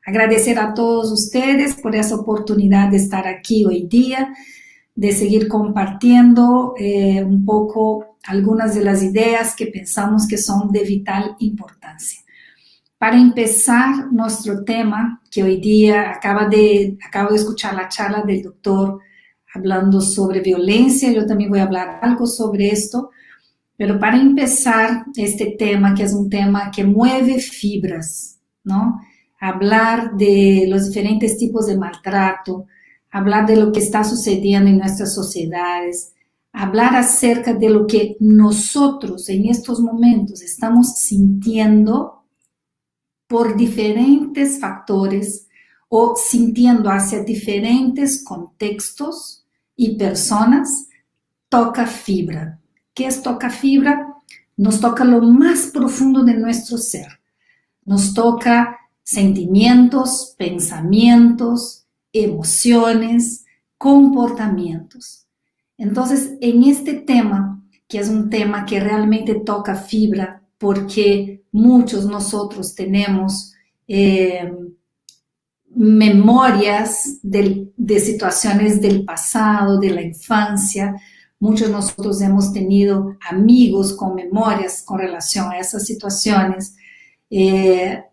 agradecer a todos ustedes por esa oportunidad de estar aquí hoy día, de seguir compartiendo un poco algunas de las ideas que pensamos que son de vital importancia. Para empezar nuestro tema, que hoy día acabo de escuchar la charla del doctor hablando sobre violencia, yo también voy a hablar algo sobre esto, pero para empezar este tema, que es un tema que mueve fibras, ¿no? Hablar de los diferentes tipos de maltrato, hablar de lo que está sucediendo en nuestras sociedades, hablar acerca de lo que nosotros en estos momentos estamos sintiendo por diferentes factores o sintiendo hacia diferentes contextos y personas, toca fibra. ¿Qué es toca fibra? Nos toca lo más profundo de nuestro ser. Nos toca sentimientos, pensamientos, emociones, comportamientos. Entonces, en este tema, que es un tema que realmente toca fibra, porque muchos nosotros tenemos memorias de situaciones del pasado, de la infancia. Muchos de nosotros hemos tenido amigos con memorias con relación a esas situaciones. El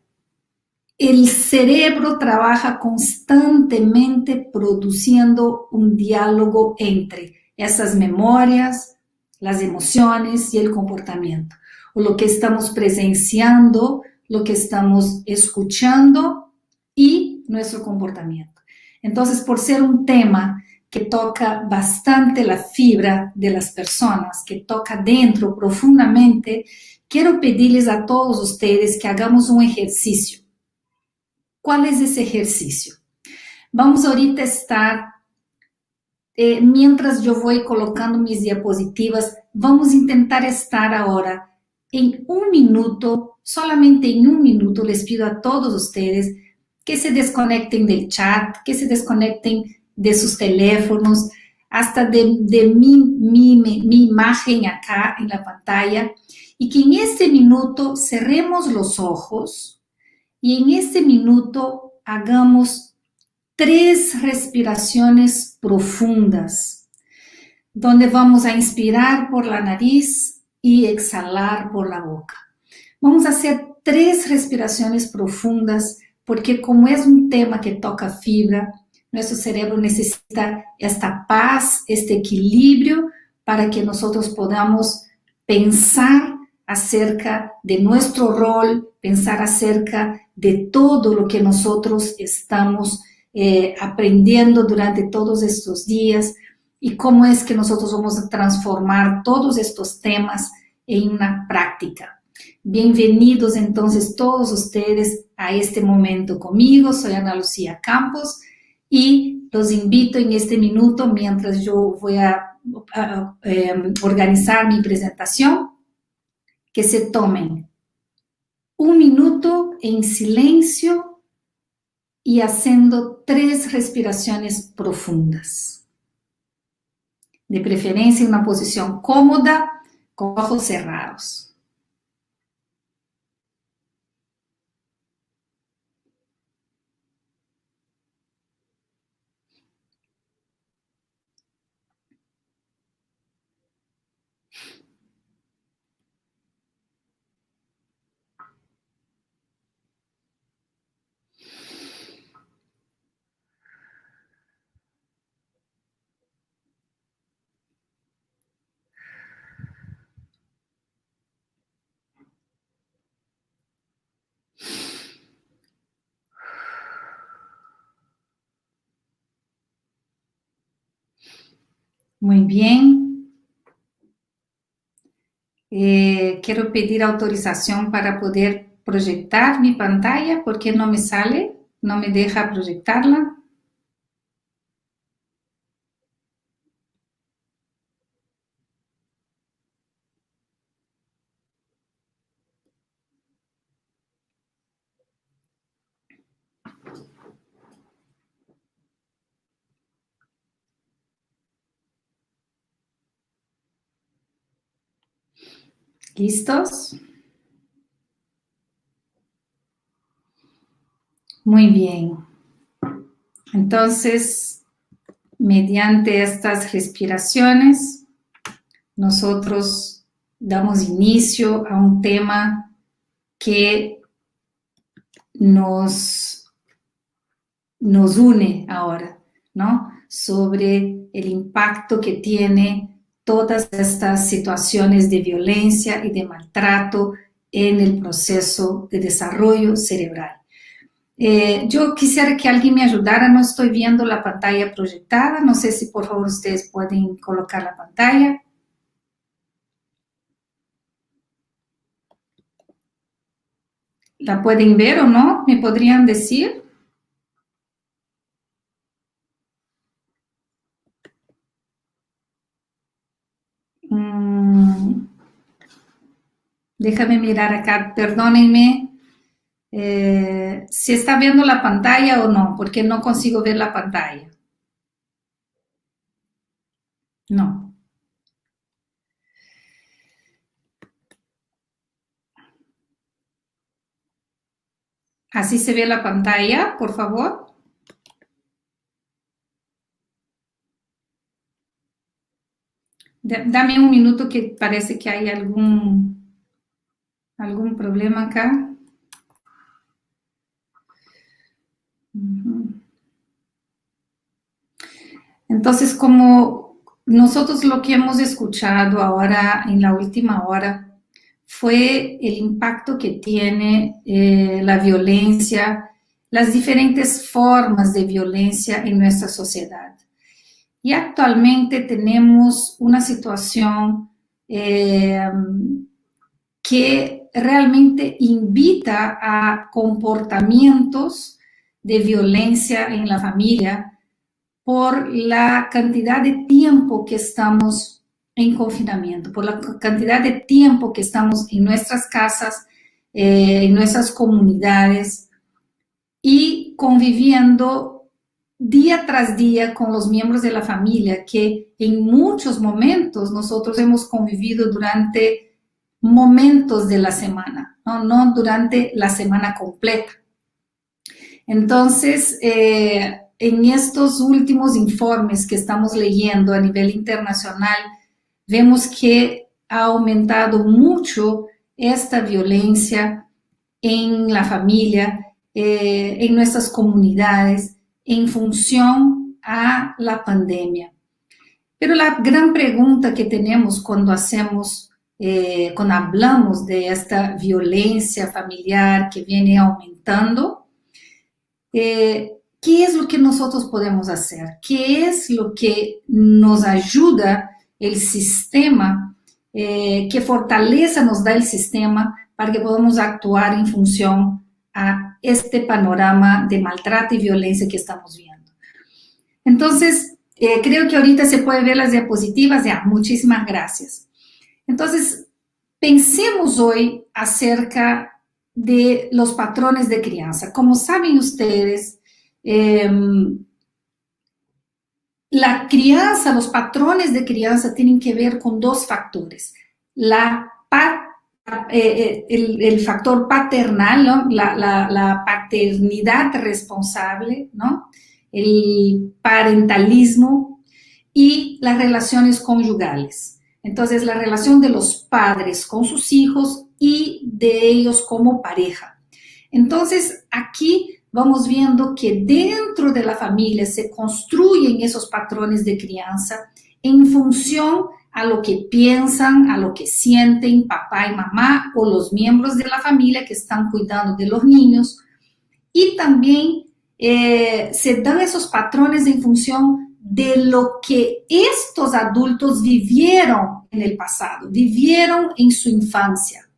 cerebro trabaja constantemente produciendo un diálogo entre esas memorias, las emociones y el comportamiento, o lo que estamos presenciando, lo que estamos escuchando y nuestro comportamiento. Entonces, por ser un tema que toca bastante la fibra de las personas, que toca dentro profundamente, quiero pedirles a todos ustedes que hagamos un ejercicio. ¿Cuál es ese ejercicio? Vamos ahorita a estar, mientras yo voy colocando mis diapositivas, vamos a intentar estar ahora en un minuto, solamente en un minuto, les pido a todos ustedes que se desconecten del chat, que se desconecten de sus teléfonos, hasta de mi imagen acá en la pantalla, y que en este minuto cerremos los ojos y en este minuto hagamos 3 respiraciones profundas, donde vamos a inspirar por la nariz y exhalar por la boca. Vamos a hacer 3 respiraciones profundas, porque como es un tema que toca fibra, nuestro cerebro necesita esta paz, este equilibrio, para que nosotros podamos pensar acerca de nuestro rol, pensar acerca de todo lo que nosotros estamos aprendiendo durante todos estos días y cómo es que nosotros vamos a transformar todos estos temas en una práctica. Bienvenidos entonces todos ustedes a este momento conmigo. Soy Ana Lucía Campos y los invito en este minuto, mientras yo voy a organizar mi presentación, que se tomen un minuto en silencio y haciendo 3 respiraciones profundas. De preferencia en una posición cómoda, con ojos cerrados. Muy bien. Quiero pedir autorización para poder proyectar mi pantalla, porque no me sale, no me deja proyectarla. ¿Listos? Muy bien. Entonces, mediante estas respiraciones, nosotros damos inicio a un tema que nos une ahora, ¿no? Sobre el impacto que tiene todas estas situaciones de violencia y de maltrato en el proceso de desarrollo cerebral. Yo quisiera que alguien me ayudara, no estoy viendo la pantalla proyectada, no sé si por favor ustedes pueden colocar la pantalla. ¿La pueden ver o no? ¿Me podrían decir? Déjame mirar acá, perdónenme. Si está viendo la pantalla o no, porque no consigo ver la pantalla. No. Así se ve la pantalla, por favor. Dame un minuto que parece que hay algún problema acá. Entonces, como nosotros lo que hemos escuchado ahora en la última hora fue el impacto que tiene la violencia, las diferentes formas de violencia en nuestra sociedad. Y actualmente tenemos una situación que realmente invita a comportamientos de violencia en la familia por la cantidad de tiempo que estamos en confinamiento, por la cantidad de tiempo que estamos en nuestras casas, en nuestras comunidades y conviviendo día tras día con los miembros de la familia que en muchos momentos nosotros hemos convivido durante momentos de la semana, no durante la semana completa. Entonces, en estos últimos informes que estamos leyendo a nivel internacional, vemos que ha aumentado mucho esta violencia en la familia, en nuestras comunidades, en función a la pandemia. Pero la gran pregunta que tenemos cuando cuando hablamos de esta violencia familiar que viene aumentando, ¿qué es lo que nosotros podemos hacer? ¿Qué es lo que nos ayuda el sistema, qué fortaleza nos da el sistema para que podamos actuar en función a este panorama de maltrato y violencia que estamos viendo? Entonces, creo que ahorita se puede ver las diapositivas. Ya, muchísimas gracias. Entonces, pensemos hoy acerca de los patrones de crianza. Como saben ustedes, la crianza, los patrones de crianza tienen que ver con dos factores. El factor paternal, ¿no? La paternidad responsable, ¿no? El parentalismo y las relaciones conyugales. Entonces, la relación de los padres con sus hijos y de ellos como pareja. Entonces, aquí vamos viendo que dentro de la familia se construyen esos patrones de crianza en función a lo que piensan, a lo que sienten papá y mamá o los miembros de la familia que están cuidando de los niños. Y también se dan esos patrones en función de lo que estos adultos vivieron en el pasado, vivieron en su infancia.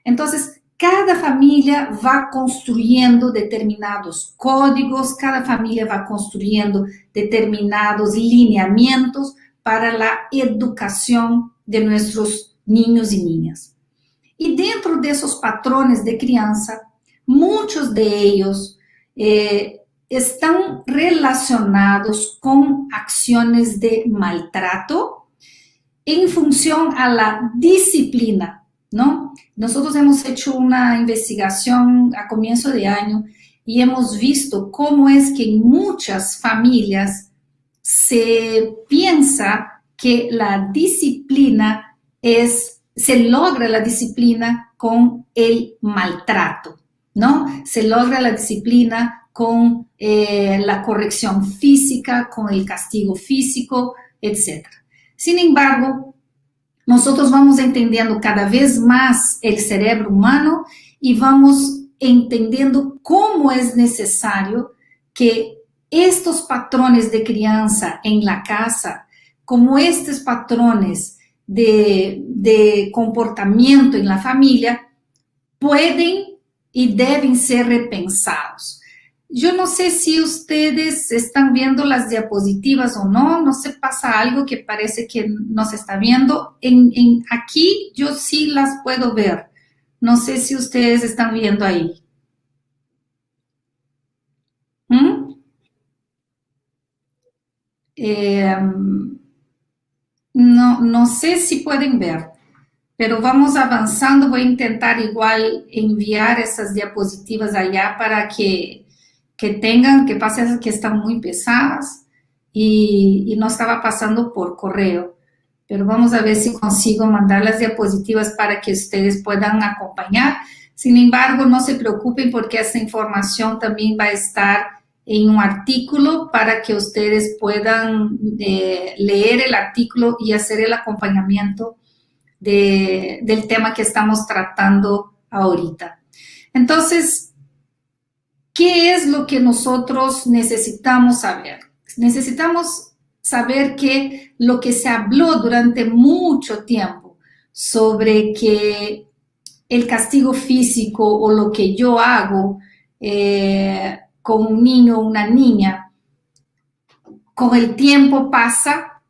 Entonces, cada familia va construyendo determinados códigos, cada familia va construyendo determinados lineamientos para la educación de nuestros niños y niñas. Y dentro de esos patrones de crianza, muchos de ellos están relacionados con acciones de maltrato en función a la disciplina, ¿no? Nosotros hemos hecho una investigación a comienzo de año y hemos visto cómo es que en muchas familias se piensa que la disciplina se logra la disciplina con el maltrato, ¿no? Se logra la disciplina con la corrección física, con el castigo físico, etc. Sin embargo, nosotros vamos entendiendo cada vez más el cerebro humano y vamos entendiendo cómo es necesario que estos patrones de crianza en la casa, como estos patrones de comportamiento en la familia, pueden y deben ser repensados. Yo no sé si ustedes están viendo las diapositivas o no, no sé, pasa algo que parece que no se está viendo. Aquí yo sí las puedo ver. No sé si ustedes están viendo ahí. No sé si pueden ver, pero vamos avanzando. Voy a intentar igual enviar esas diapositivas allá para que tengan, que pase que están muy pesadas y no estaba pasando por correo. Pero vamos a ver si consigo mandar las diapositivas para que ustedes puedan acompañar. Sin embargo, no se preocupen porque esa información también va a estar en un artículo para que ustedes puedan leer el artículo y hacer el acompañamiento del tema que estamos tratando ahorita. Entonces, ¿qué es lo que nosotros necesitamos saber? Necesitamos saber que lo que se habló durante mucho tiempo sobre que el castigo físico o lo que yo hago con un niño o una niña, con el tiempo pasa,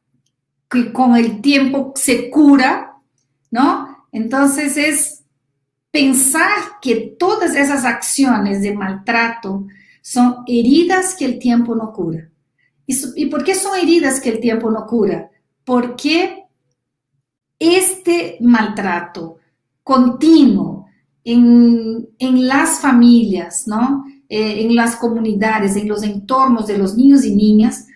que con el tiempo se cura, ¿no? Entonces es pensar que todas esas acciones de maltrato son heridas que el tiempo no cura. ¿Y por qué son heridas que el tiempo no cura? Porque este maltrato continuo en las familias, ¿no? En las comunidades, en los entornos de los niños y niñas,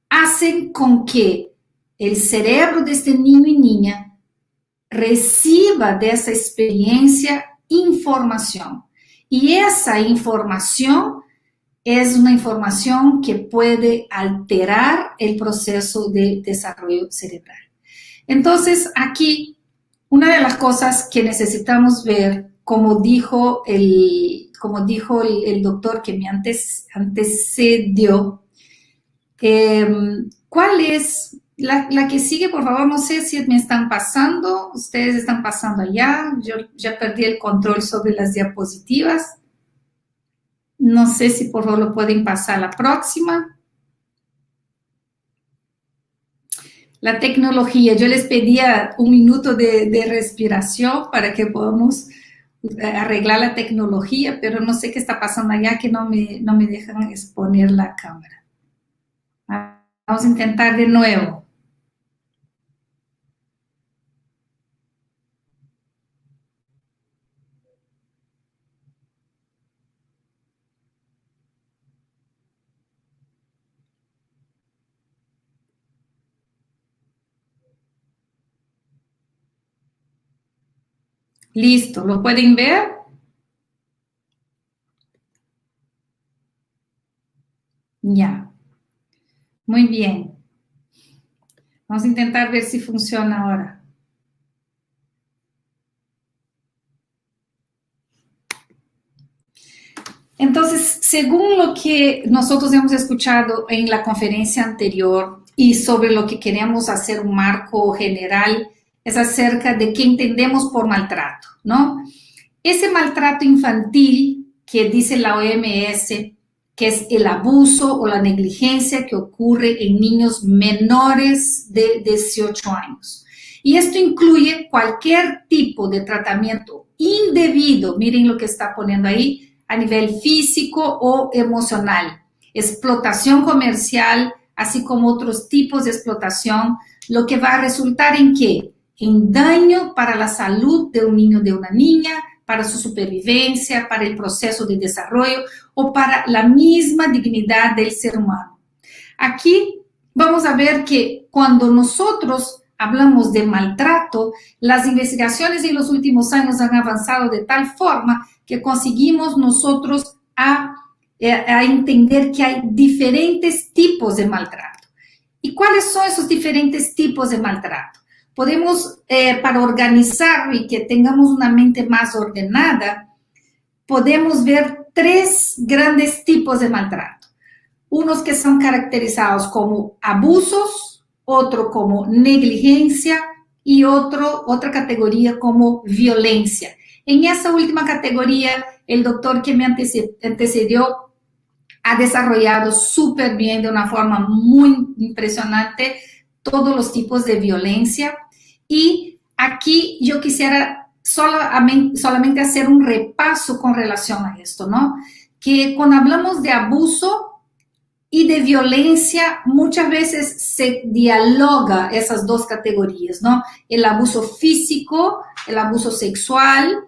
hacen con que el cerebro de este niño y niña reciba de esa experiencia información. Y esa información es una información que puede alterar el proceso de desarrollo cerebral. Entonces, aquí, una de las cosas que necesitamos ver, como dijo el doctor que me antecedió, ¿cuál es la que sigue? Por favor, no sé si me están pasando, ustedes están pasando allá, yo ya perdí el control sobre las diapositivas. No sé si por favor lo pueden pasar a la próxima. La tecnología, yo les pedía un minuto de respiración para que podamos arreglar la tecnología, pero no sé qué está pasando allá que no me dejan exponer la cámara. Vamos a intentar de nuevo. Listo, ¿lo pueden ver? Ya. Muy bien. Vamos a intentar ver si funciona ahora. Entonces, según lo que nosotros hemos escuchado en la conferencia anterior y sobre lo que queremos hacer un marco general, es acerca de qué entendemos por maltrato, ¿no? Ese maltrato infantil que dice la OMS, que es el abuso o la negligencia que ocurre en niños menores de 18 años. Y esto incluye cualquier tipo de tratamiento indebido, miren lo que está poniendo ahí, a nivel físico o emocional, explotación comercial, así como otros tipos de explotación, lo que va a resultar en ¿qué? En daño para la salud de un niño o de una niña, para su supervivencia, para el proceso de desarrollo o para la misma dignidad del ser humano. Aquí vamos a ver que cuando nosotros hablamos de maltrato, las investigaciones en los últimos años han avanzado de tal forma que conseguimos nosotros a entender que hay diferentes tipos de maltrato. ¿Y cuáles son esos diferentes tipos de maltrato? Podemos, para organizar y que tengamos una mente más ordenada, podemos ver 3 grandes tipos de maltrato. Unos que son caracterizados como abusos, otro como negligencia y otra categoría como violencia. En esa última categoría, el doctor que me antecedió ha desarrollado súper bien, de una forma muy impresionante, todos los tipos de violencia. Y aquí yo quisiera solamente hacer un repaso con relación a esto, ¿no? Que cuando hablamos de abuso y de violencia, muchas veces se dialoga esas dos categorías, ¿no? El abuso físico, el abuso sexual,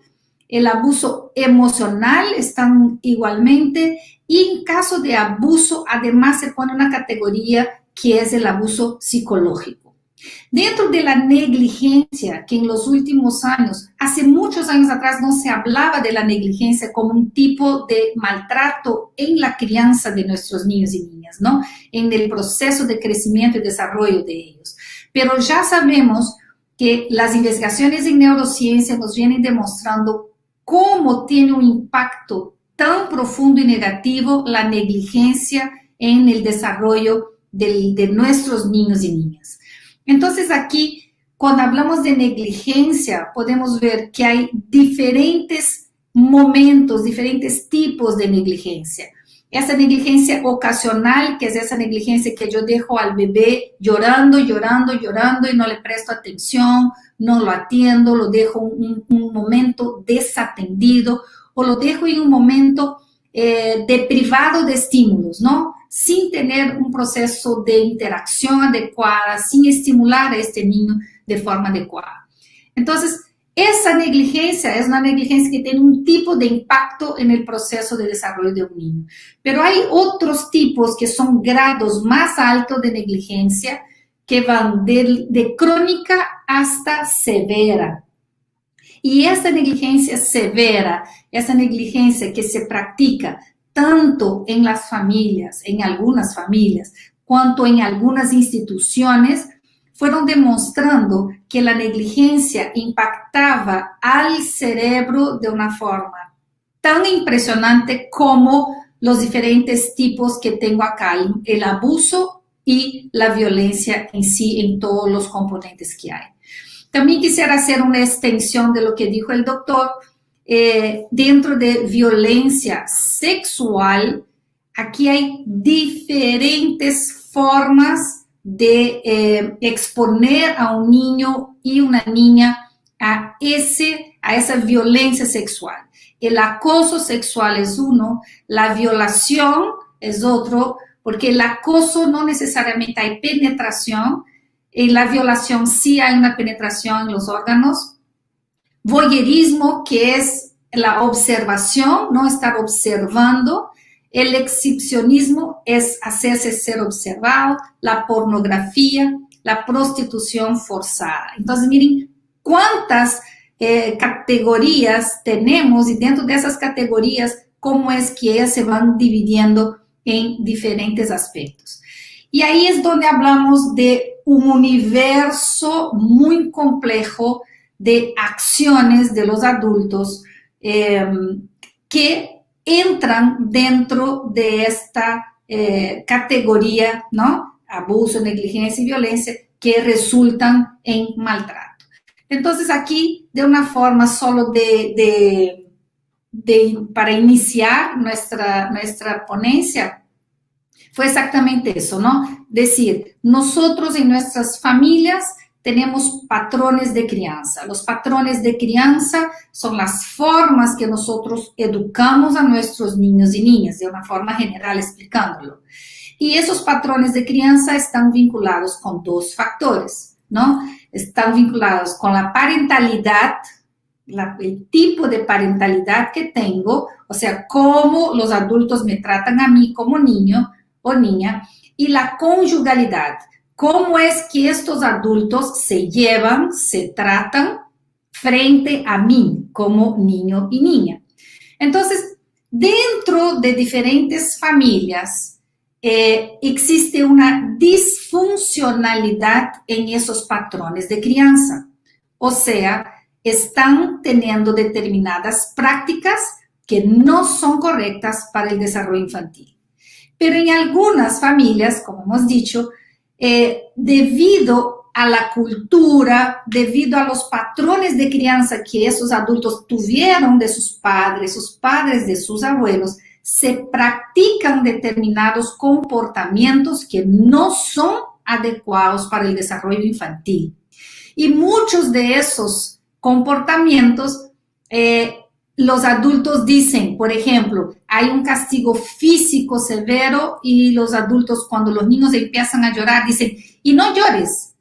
el abuso emocional están igualmente, y en caso de abuso, además se pone una categoría que es el abuso psicológico. Dentro de la negligencia, que en los últimos años, hace muchos años atrás no se hablaba de la negligencia como un tipo de maltrato en la crianza de nuestros niños y niñas, ¿no? En el proceso de crecimiento y desarrollo de ellos. Pero ya sabemos que las investigaciones en neurociencia nos vienen demostrando cómo tiene un impacto tan profundo y negativo la negligencia en el desarrollo de nuestros niños y niñas. Entonces aquí, cuando hablamos de negligencia, podemos ver que hay diferentes momentos, diferentes tipos de negligencia. Esa negligencia ocasional, que es esa negligencia que yo dejo al bebé llorando, llorando, llorando y no le presto atención, no lo atiendo, lo dejo un momento desatendido o lo dejo en un momento deprivado de estímulos, ¿no? Sin tener un proceso de interacción adecuada, sin estimular a este niño de forma adecuada. Entonces, esa negligencia es una negligencia que tiene un tipo de impacto en el proceso de desarrollo de un niño. Pero hay otros tipos que son grados más altos de negligencia que van de crónica hasta severa. Y esa negligencia severa, esa negligencia que se practica tanto en las familias, en algunas familias, cuanto en algunas instituciones, fueron demostrando que la negligencia impactaba al cerebro de una forma tan impresionante como los diferentes tipos que tengo acá, el abuso y la violencia en sí, en todos los componentes que hay. También quisiera hacer una extensión de lo que dijo el doctor. Dentro de violencia sexual, aquí hay diferentes formas de exponer a un niño y una niña a esa violencia sexual. El acoso sexual es uno, la violación es otro, porque el acoso no necesariamente hay penetración, en la violación sí hay una penetración en los órganos. Voyeurismo, que es la observación, no estar observando. El exhibicionismo es hacerse ser observado. La pornografía, la prostitución forzada. Entonces, miren cuántas categorías tenemos, y dentro de esas categorías, cómo es que ellas se van dividiendo en diferentes aspectos. Y ahí es donde hablamos de un universo muy complejo de acciones de los adultos que entran dentro de esta categoría, ¿no? Abuso, negligencia y violencia, que resultan en maltrato. Entonces aquí, de una forma solo para iniciar nuestra ponencia, fue exactamente eso, ¿no? Decir, nosotros en nuestras familias tenemos patrones de crianza. Los patrones de crianza son las formas que nosotros educamos a nuestros niños y niñas, de una forma general explicándolo. Y esos patrones de crianza están vinculados con 2 factores, ¿no? Están vinculados con la parentalidad, el tipo de parentalidad que tengo, o sea, cómo los adultos me tratan a mí como niño o niña, y la conyugalidad, cómo es que estos adultos se llevan, se tratan frente a mí como niño y niña. Entonces, dentro de diferentes familias, existe una disfuncionalidad en esos patrones de crianza. O sea, están teniendo determinadas prácticas que no son correctas para el desarrollo infantil. Pero en algunas familias, como hemos dicho, debido a la cultura, debido a los patrones de crianza que esos adultos tuvieron de sus padres de sus abuelos, se practican determinados comportamientos que no son adecuados para el desarrollo infantil. Y muchos de esos comportamientos, los adultos dicen, por ejemplo, hay un castigo físico severo y los adultos, cuando los niños empiezan a llorar, dicen, y no llores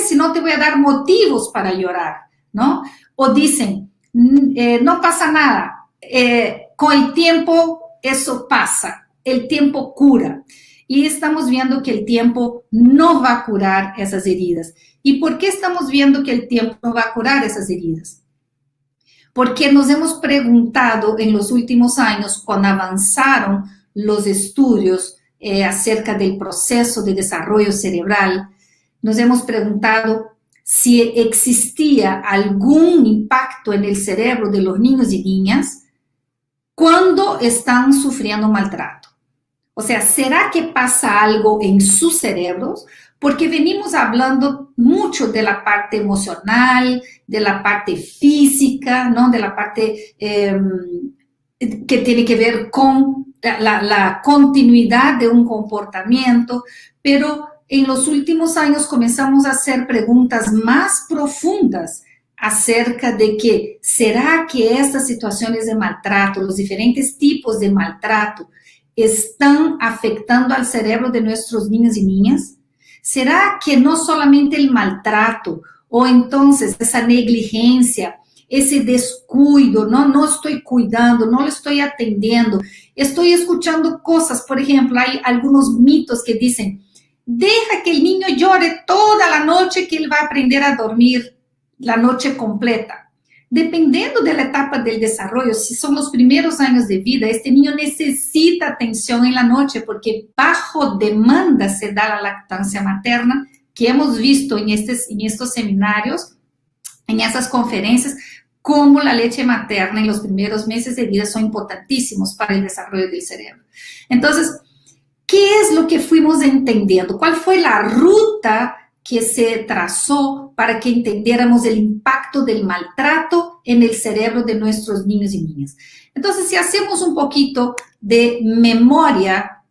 si no te voy a dar motivos para llorar, ¿no? O dicen, no pasa nada, con el tiempo eso pasa, el tiempo cura. Y estamos viendo que el tiempo no va a curar esas heridas. ¿Y por qué estamos viendo que el tiempo no va a curar esas heridas? Porque nos hemos preguntado en los últimos años, cuando avanzaron los estudios acerca del proceso de desarrollo cerebral, nos hemos preguntado si existía algún impacto en el cerebro de los niños y niñas cuando están sufriendo maltrato. O sea, ¿será que pasa algo en sus cerebros? Porque venimos hablando mucho de la parte emocional, de la parte física, ¿no? De la parte que tiene que ver con la continuidad de un comportamiento, pero en los últimos años comenzamos a hacer preguntas más profundas acerca de que, ¿será que estas situaciones de maltrato, los diferentes tipos de maltrato, están afectando al cerebro de nuestros niños y niñas? ¿Será que no solamente el maltrato o entonces esa negligencia, ese descuido, no estoy cuidando, no lo estoy atendiendo, estoy escuchando cosas, por ejemplo, hay algunos mitos que dicen, deja que el niño llore toda la noche que él va a aprender a dormir la noche completa. Dependiendo de la etapa del desarrollo, si son los primeros años de vida, este niño necesita atención en la noche porque bajo demanda se da la lactancia materna, que hemos visto en estos seminarios, en esas conferencias, cómo la leche materna en los primeros meses de vida son importantísimos para el desarrollo del cerebro. Entonces, ¿qué es lo que fuimos entendiendo? ¿Cuál fue la ruta que se trazó para que entendiéramos el impacto del maltrato en el cerebro de nuestros niños y niñas? Entonces, si hacemos un poquito de memoria,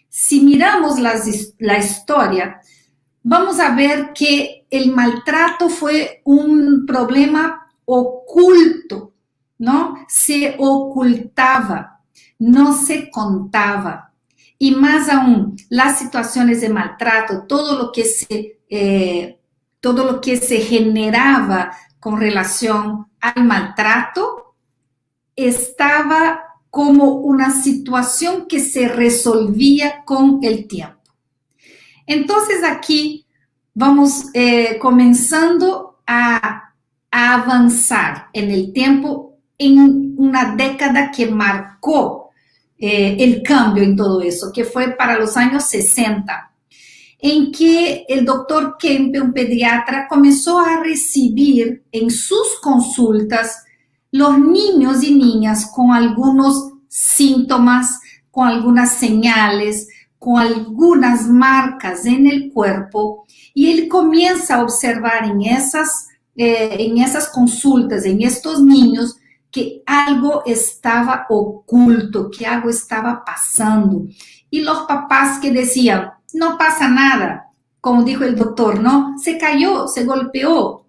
si miramos la historia, vamos a ver que el maltrato fue un problema oculto, ¿no? Se ocultaba, no se contaba. Y más aún, las situaciones de maltrato, todo lo que se generaba con relación al maltrato, estaba como una situación que se resolvía con el tiempo. Entonces aquí vamos comenzando a avanzar en el tiempo en una década que marcó el cambio en todo eso, que fue para los años 60, en que el doctor Kempe, un pediatra, comenzó a recibir en sus consultas los niños y niñas con algunos síntomas, con algunas señales, con algunas marcas en el cuerpo, y él comienza a observar en esas consultas, en estos niños, que algo estaba oculto, que algo estaba pasando. Y los papás que decían, no pasa nada, como dijo el doctor, ¿no? Se cayó, se golpeó.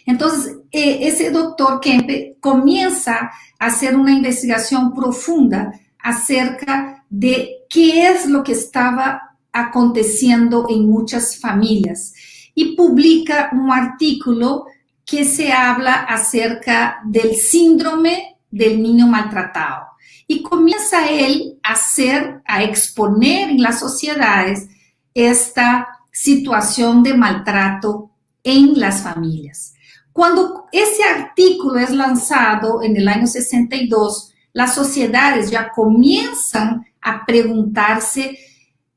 Entonces, ese doctor Kempe comienza a hacer una investigación profunda acerca de qué es lo que estaba aconteciendo en muchas familias y publica un artículo que se habla acerca del síndrome del niño maltratado. Y comienza él a exponer en las sociedades esta situación de maltrato en las familias. Cuando ese artículo es lanzado en el año 62, las sociedades ya comienzan a preguntarse,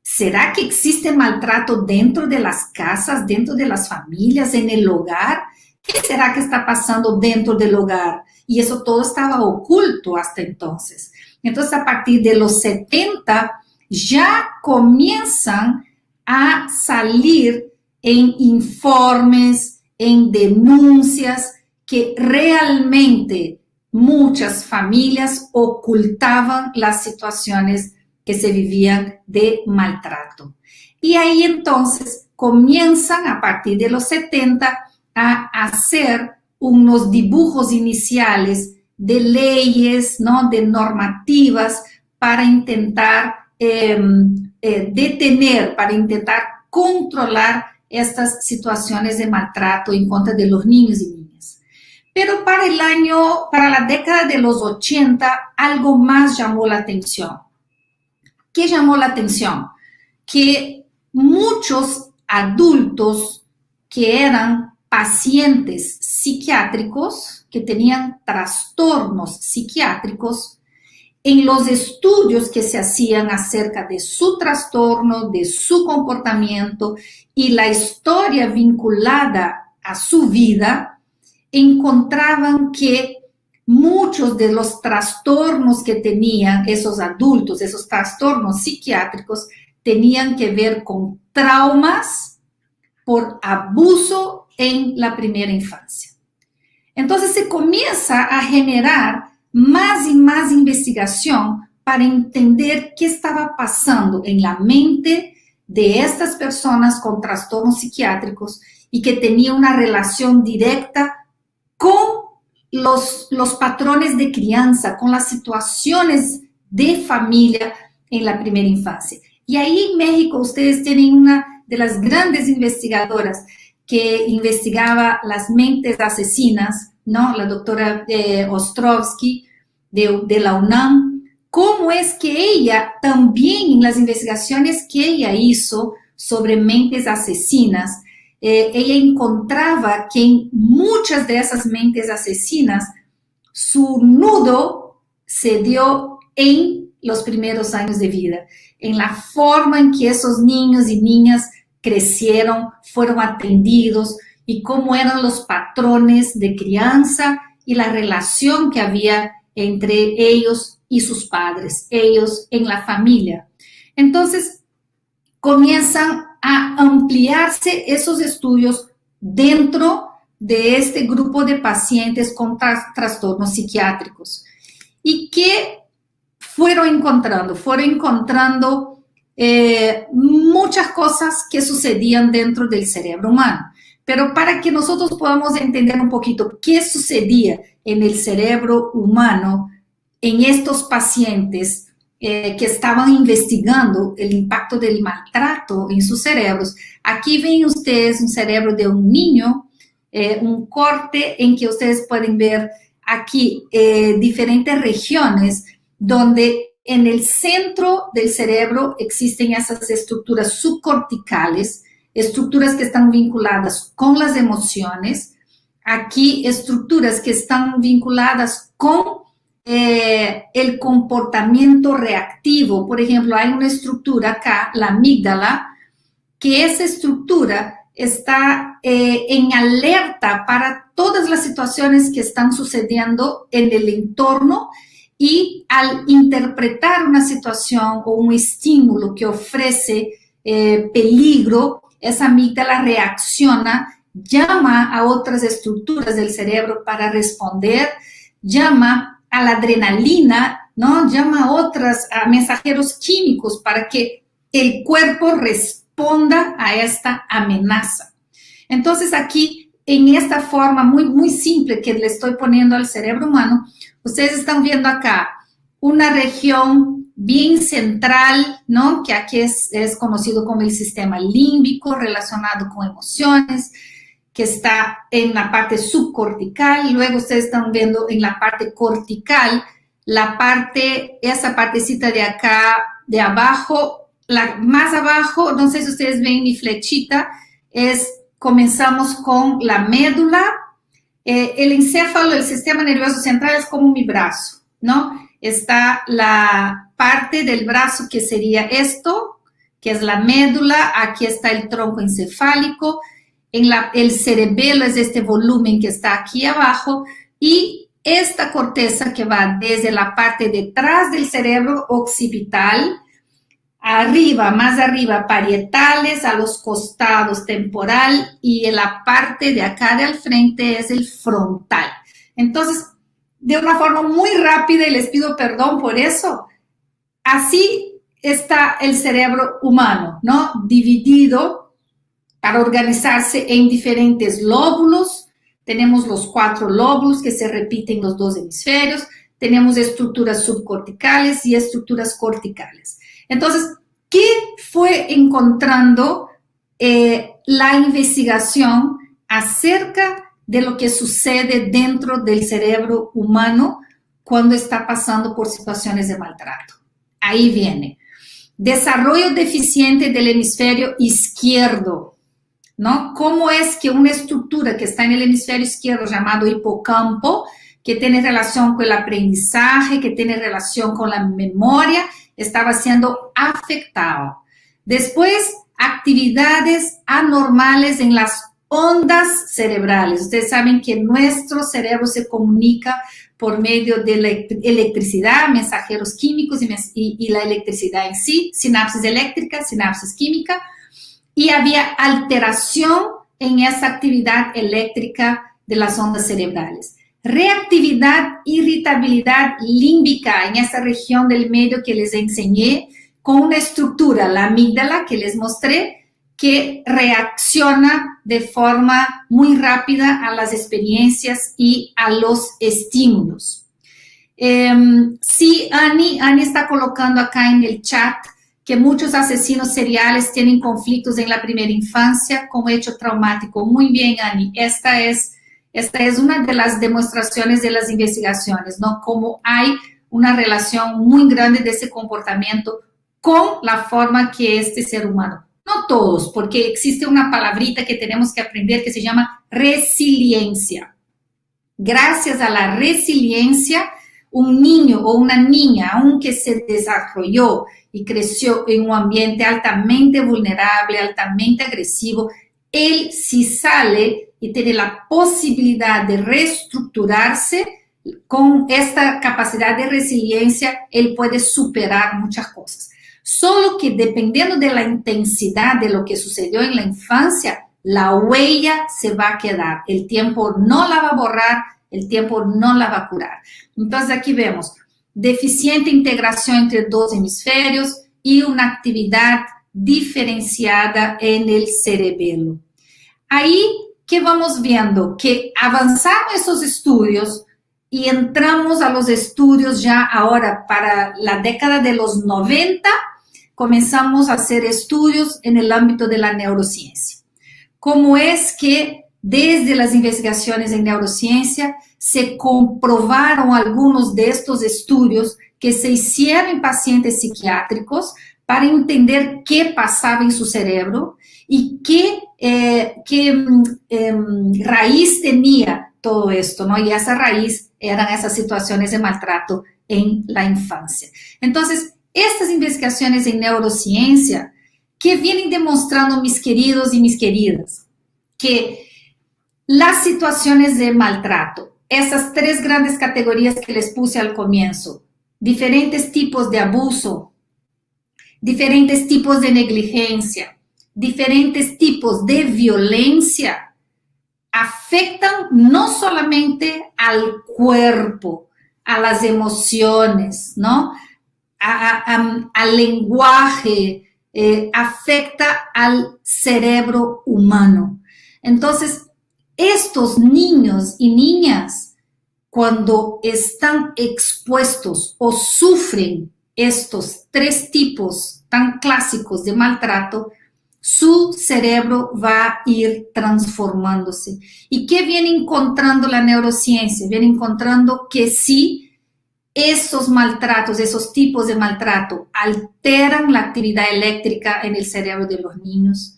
¿será que existe maltrato dentro de las casas, dentro de las familias, en el hogar? ¿Qué será que está pasando dentro del hogar? Y eso todo estaba oculto hasta entonces. Entonces, a partir de los 70, ya comienzan a salir en informes, en denuncias, que realmente muchas familias ocultaban las situaciones que se vivían de maltrato. Y ahí entonces comienzan a partir de los 70 a hacer unos dibujos iniciales de leyes, ¿no? De normativas para intentar detener, para intentar controlar estas situaciones de maltrato en contra de los niños y niñas. Pero para la década de los 80, algo más llamó la atención. ¿Qué llamó la atención? Que muchos adultos que eran pacientes psiquiátricos, que tenían trastornos psiquiátricos, en los estudios que se hacían acerca de su trastorno, de su comportamiento y la historia vinculada a su vida, encontraban que muchos de los trastornos que tenían esos adultos, esos trastornos psiquiátricos, tenían que ver con traumas por abuso en la primera infancia. Entonces se comienza a generar más y más investigación para entender qué estaba pasando en la mente de estas personas con trastornos psiquiátricos y que tenía una relación directa con los patrones de crianza, con las situaciones de familia en la primera infancia. Y ahí en México ustedes tienen una de las grandes investigadoras que investigaba las mentes asesinas, ¿no? La doctora Ostrovsky de la UNAM. Cómo es que ella también en las investigaciones que ella hizo sobre mentes asesinas, ella encontraba que en muchas de esas mentes asesinas su nudo se dio en los primeros años de vida, en la forma en que esos niños y niñas crecieron, fueron atendidos y cómo eran los patrones de crianza y la relación que había entre ellos y sus padres, ellos en la familia. Entonces, comienzan a ampliarse esos estudios dentro de este grupo de pacientes con trastornos psiquiátricos. ¿Y qué fueron encontrando? Fueron encontrando muchas cosas que sucedían dentro del cerebro humano. Pero para que nosotros podamos entender un poquito qué sucedía en el cerebro humano en estos pacientes que estaban investigando el impacto del maltrato en sus cerebros, aquí ven ustedes un cerebro de un niño, un corte en que ustedes pueden ver aquí diferentes regiones donde en el centro del cerebro existen esas estructuras subcorticales, estructuras que están vinculadas con las emociones, aquí estructuras que están vinculadas con el comportamiento reactivo. Por ejemplo, hay una estructura acá, la amígdala, que esa estructura está en alerta para todas las situaciones que están sucediendo en el entorno y al interpretar una situación o un estímulo que ofrece peligro, esa amígdala reacciona, llama a otras estructuras del cerebro para responder, llama a la adrenalina, ¿no? Llama a mensajeros químicos para que el cuerpo responda a esta amenaza. Entonces aquí, en esta forma muy, muy simple que le estoy poniendo al cerebro humano, ustedes están viendo acá una región bien central, ¿no? Que aquí es conocido como el sistema límbico, relacionado con emociones, que está en la parte subcortical, luego ustedes están viendo en la parte cortical, esa partecita de acá, de abajo, más abajo, no sé si ustedes ven mi flechita, comenzamos con la médula. El encéfalo, el sistema nervioso central es como mi brazo, ¿no? Está la parte del brazo que sería esto, que es la médula, aquí está el tronco encefálico, el cerebelo es este volumen que está aquí abajo, y esta corteza que va desde la parte detrás del cerebro occipital, arriba, más arriba, parietales, a los costados temporal, y en la parte de acá de al frente es el frontal. Entonces, de una forma muy rápida, y les pido perdón por eso, así está el cerebro humano, ¿no? Dividido para organizarse en diferentes lóbulos. Tenemos los 4 lóbulos que se repiten en los 2 hemisferios, tenemos estructuras subcorticales y estructuras corticales. Entonces, ¿qué fue encontrando la investigación acerca de lo que sucede dentro del cerebro humano cuando está pasando por situaciones de maltrato? Ahí viene. Desarrollo deficiente del hemisferio izquierdo, ¿no? ¿Cómo es que una estructura que está en el hemisferio izquierdo llamado hipocampo, que tiene relación con el aprendizaje, que tiene relación con la memoria, estaba siendo afectado? Después, actividades anormales en las ondas cerebrales. Ustedes saben que nuestro cerebro se comunica por medio de la electricidad, mensajeros químicos y la electricidad en sí, sinapsis eléctrica, sinapsis química, y había alteración en esa actividad eléctrica de las ondas cerebrales. Reactividad, irritabilidad límbica en esa región del medio que les enseñé, con una estructura, la amígdala que les mostré, que reacciona de forma muy rápida a las experiencias y a los estímulos. Sí, Ani está colocando acá en el chat que muchos asesinos seriales tienen conflictos en la primera infancia con hecho traumático. Muy bien, Ani, esta es una de las demostraciones de las investigaciones, ¿no? Cómo hay una relación muy grande de ese comportamiento con la forma que este ser humano. No todos, porque existe una palabrita que tenemos que aprender que se llama resiliencia. Gracias a la resiliencia, un niño o una niña, aunque se desarrolló y creció en un ambiente altamente vulnerable, altamente agresivo, él sí sale y tiene la posibilidad de reestructurarse. Con esta capacidad de resiliencia, él puede superar muchas cosas. Solo que dependiendo de la intensidad de lo que sucedió en la infancia, la huella se va a quedar. El tiempo no la va a borrar, el tiempo no la va a curar. Entonces aquí vemos deficiente integración entre 2 hemisferios y una actividad diferenciada en el cerebelo. Ahí que vamos viendo que avanzaron esos estudios y entramos a los estudios ya ahora para la década de los 90, comenzamos a hacer estudios en el ámbito de la neurociencia. ¿Cómo es que desde las investigaciones en neurociencia se comprobaron algunos de estos estudios que se hicieron en pacientes psiquiátricos para entender qué pasaba en su cerebro y qué raíz tenía todo esto, ¿no? Y esa raíz eran esas situaciones de maltrato en la infancia. Entonces, estas investigaciones en neurociencia que vienen demostrando, mis queridos y mis queridas, que las situaciones de maltrato, esas 3 grandes categorías que les puse al comienzo, diferentes tipos de abuso, diferentes tipos de negligencia, diferentes tipos de violencia, afectan no solamente al cuerpo, a las emociones, ¿no? Al lenguaje, afecta al cerebro humano. Entonces, estos niños y niñas, cuando están expuestos o sufren estos 3 tipos tan clásicos de maltrato, su cerebro va a ir transformándose. ¿Y qué viene encontrando la neurociencia? Viene encontrando que sí, esos maltratos, esos tipos de maltrato alteran la actividad eléctrica en el cerebro de los niños,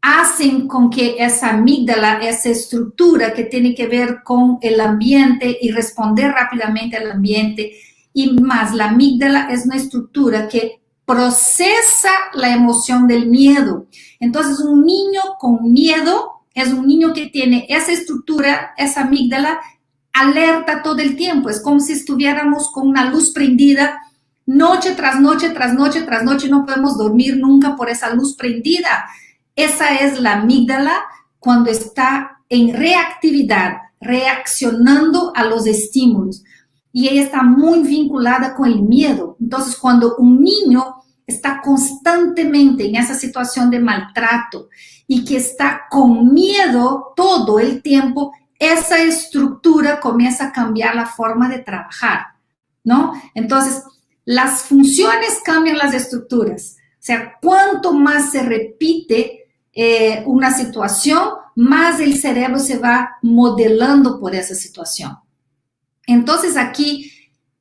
hacen con que esa amígdala, esa estructura que tiene que ver con el ambiente y responder rápidamente al ambiente, y más la amígdala es una estructura que procesa la emoción del miedo. Entonces, un niño con miedo es un niño que tiene esa estructura, esa amígdala alerta todo el tiempo. Es como si estuviéramos con una luz prendida noche tras noche, tras noche, tras noche. No podemos dormir nunca por esa luz prendida. Esa es la amígdala cuando está en reactividad, reaccionando a los estímulos. Y ella está muy vinculada con el miedo. Entonces, cuando un niño está constantemente en esa situación de maltrato y que está con miedo todo el tiempo, esa estructura comienza a cambiar la forma de trabajar, ¿no? Entonces, las funciones cambian las estructuras. O sea, cuanto más se repite una situación, más el cerebro se va modelando por esa situación. Entonces, aquí,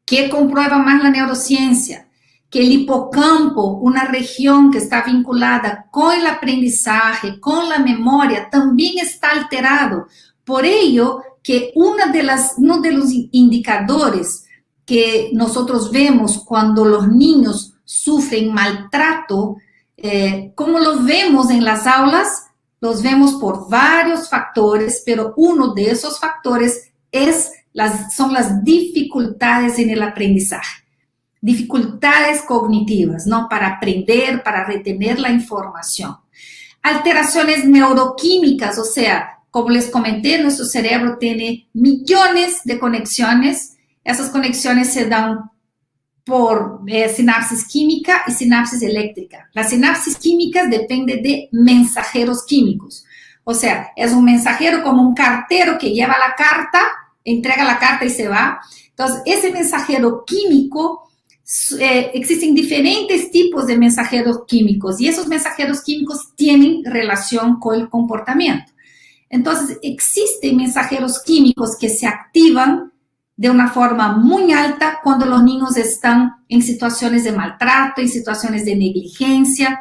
¿qué comprueba más la neurociencia? Que el hipocampo, una región que está vinculada con el aprendizaje, con la memoria, también está alterado. Por ello, que uno de los indicadores que nosotros vemos cuando los niños sufren maltrato, como lo vemos en las aulas, los vemos por varios factores, pero uno de esos factores son las dificultades en el aprendizaje, dificultades cognitivas, ¿no? Para aprender, para retener la información. Alteraciones neuroquímicas, o sea, como les comenté, nuestro cerebro tiene millones de conexiones. Esas conexiones se dan por sinapsis química y sinapsis eléctrica. Las sinapsis químicas dependen de mensajeros químicos. O sea, es un mensajero como un cartero que lleva la carta, entrega la carta y se va. Entonces, ese mensajero químico, existen diferentes tipos de mensajeros químicos y esos mensajeros químicos tienen relación con el comportamiento. Entonces, existen mensajeros químicos que se activan de una forma muy alta cuando los niños están en situaciones de maltrato, en situaciones de negligencia,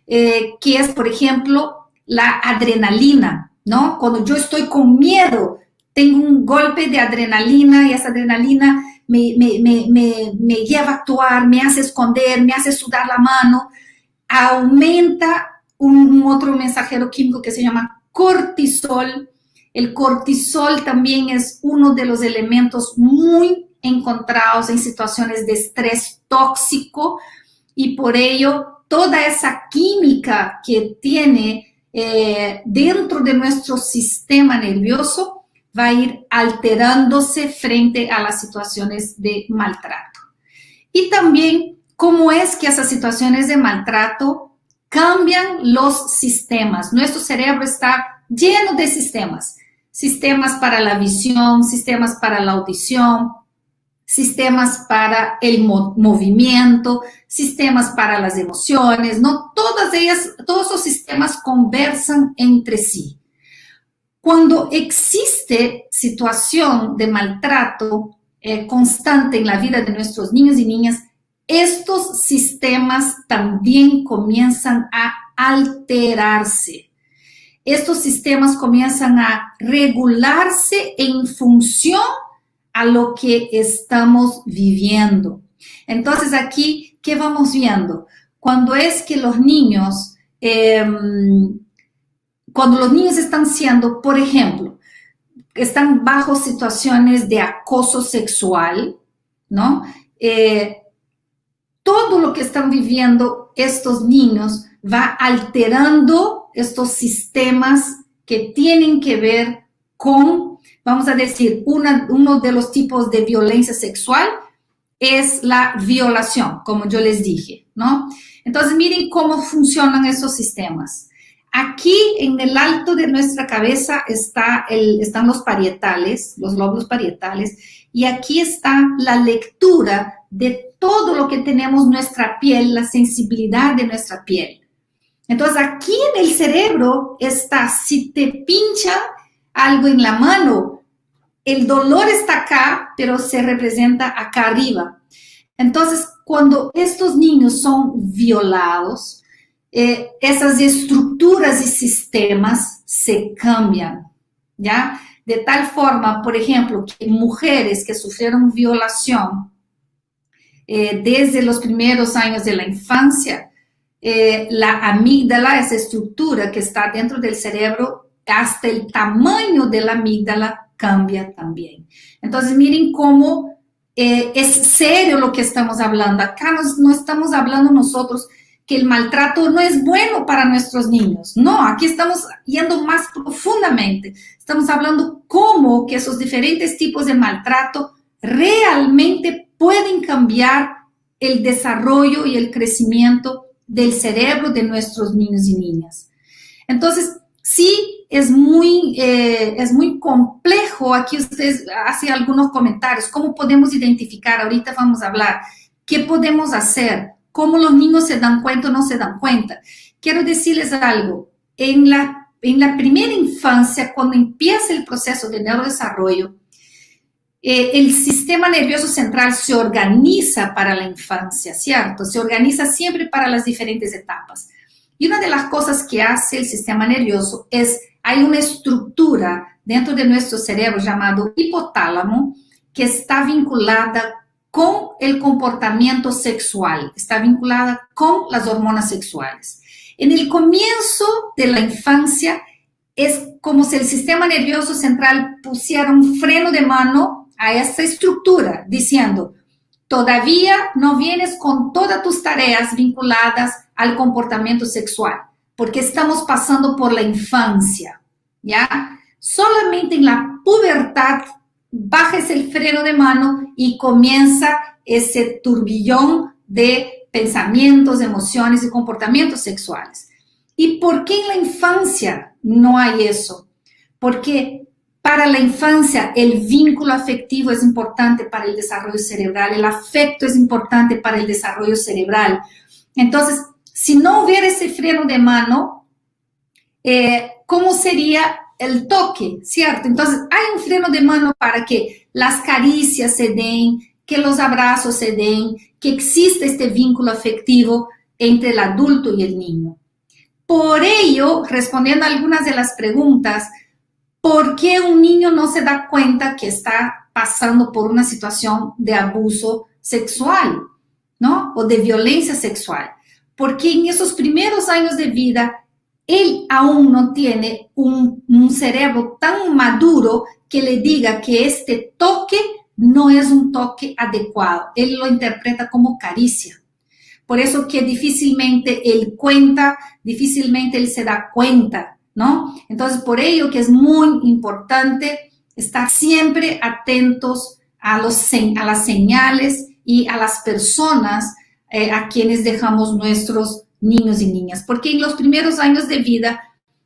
que es, por ejemplo, la adrenalina, ¿no? Cuando yo estoy con miedo, tengo un golpe de adrenalina y esa adrenalina me lleva a actuar, me hace esconder, me hace sudar la mano, aumenta un otro mensajero químico que se llama cortisol. El cortisol también es uno de los elementos muy encontrados en situaciones de estrés tóxico y por ello toda esa química que tiene dentro de nuestro sistema nervioso va a ir alterándose frente a las situaciones de maltrato. Y también cómo es que esas situaciones de maltrato cambian los sistemas. Nuestro cerebro está lleno de sistemas. Sistemas para la visión, sistemas para la audición, sistemas para el movimiento, sistemas para las emociones, ¿no? Todos esos sistemas conversan entre sí. Cuando existe situación de maltrato constante en la vida de nuestros niños y niñas, estos sistemas también comienzan a alterarse. Estos sistemas comienzan a regularse en función a lo que estamos viviendo. Entonces, aquí, ¿qué vamos viendo? Cuando es que los niños, cuando los niños están siendo, por ejemplo, están bajo situaciones de acoso sexual, ¿no? Todo lo que están viviendo estos niños va alterando estos sistemas que tienen que ver con, vamos a decir, uno de los tipos de violencia sexual es la violación, como yo les dije, ¿no? Entonces, miren cómo funcionan esos sistemas. Aquí, en el alto de nuestra cabeza, están los parietales, los lóbulos parietales, y aquí está la lectura de todo lo que tenemos en nuestra piel, la sensibilidad de nuestra piel. Entonces, aquí en el cerebro está, si te pincha algo en la mano, el dolor está acá, pero se representa acá arriba. Entonces, cuando estos niños son violados, esas estructuras y sistemas se cambian, ¿ya? De tal forma, por ejemplo, que mujeres que sufrieron violación desde los primeros años de la infancia, la amígdala, esa estructura que está dentro del cerebro, hasta el tamaño de la amígdala cambia también. Entonces, miren cómo es serio lo que estamos hablando. Acá no estamos hablando nosotros que el maltrato no es bueno para nuestros niños. No, aquí estamos yendo más profundamente. Estamos hablando cómo que esos diferentes tipos de maltrato realmente pueden cambiar el desarrollo y el crecimiento del cerebro de nuestros niños y niñas. Entonces, sí, es muy complejo. Aquí ustedes hacen algunos comentarios. ¿Cómo podemos identificar? Ahorita vamos a hablar. ¿Qué podemos hacer? ¿Cómo los niños se dan cuenta o no se dan cuenta? Quiero decirles algo. En la primera infancia, cuando empieza el proceso de neurodesarrollo, el sistema nervioso central se organiza para la infancia, ¿cierto? Se organiza siempre para las diferentes etapas. Y una de las cosas que hace el sistema nervioso es, hay una estructura dentro de nuestro cerebro llamado hipotálamo que está vinculada con el comportamiento sexual, está vinculada con las hormonas sexuales. En el comienzo de la infancia es como si el sistema nervioso central pusiera un freno de mano a esa estructura, diciendo, todavía no vienes con todas tus tareas vinculadas al comportamiento sexual, porque estamos pasando por la infancia, ¿ya? Solamente en la pubertad bajes el freno de mano y comienza ese turbillón de pensamientos, emociones y comportamientos sexuales. ¿Y por qué en la infancia no hay eso? Porque para la infancia el vínculo afectivo es importante para el desarrollo cerebral, el afecto es importante para el desarrollo cerebral. Entonces, si no hubiera ese freno de mano, ¿cómo sería el toque? ¿Cierto? Entonces, hay un freno de mano para que las caricias se den, que los abrazos se den, que exista este vínculo afectivo entre el adulto y el niño. Por ello, respondiendo a algunas de las preguntas, ¿por qué un niño no se da cuenta que está pasando por una situación de abuso sexual, ¿no? O de violencia sexual? Porque en esos primeros años de vida, él aún no tiene un cerebro tan maduro que le diga que este toque no es un toque adecuado. Él lo interpreta como caricia. Por eso que difícilmente él cuenta, difícilmente él se da cuenta, ¿no? Entonces, por ello que es muy importante estar siempre atentos a las señales y a las personas a quienes dejamos nuestros niños y niñas, porque en los primeros años de vida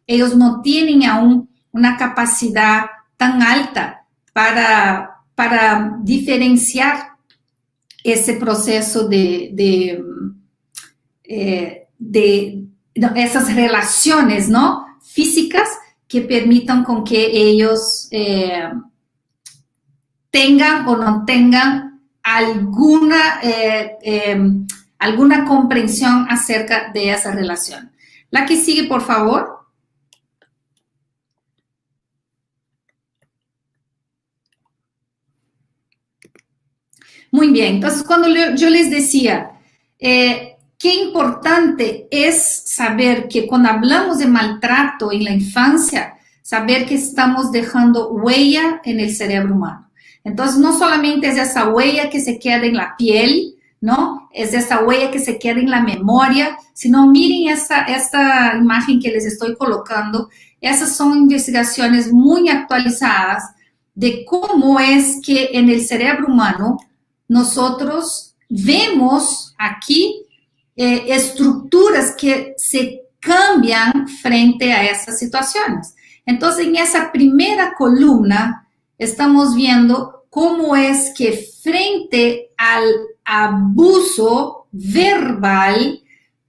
ellos no tienen aún una capacidad tan alta para diferenciar ese proceso de esas relaciones, ¿no? Físicas que permitan con que ellos tengan o no tengan alguna comprensión acerca de esa relación. La que sigue, por favor. Muy bien, entonces cuando yo les decía, qué importante es saber que cuando hablamos de maltrato en la infancia, saber que estamos dejando huella en el cerebro humano. Entonces, no solamente es esa huella que se queda en la piel, ¿no? Es esa huella que se queda en la memoria, sino miren esta imagen que les estoy colocando. Esas son investigaciones muy actualizadas de cómo es que en el cerebro humano nosotros vemos aquí estructuras que se cambian frente a esas situaciones. Entonces, en esa primera columna estamos viendo cómo es que frente al abuso verbal,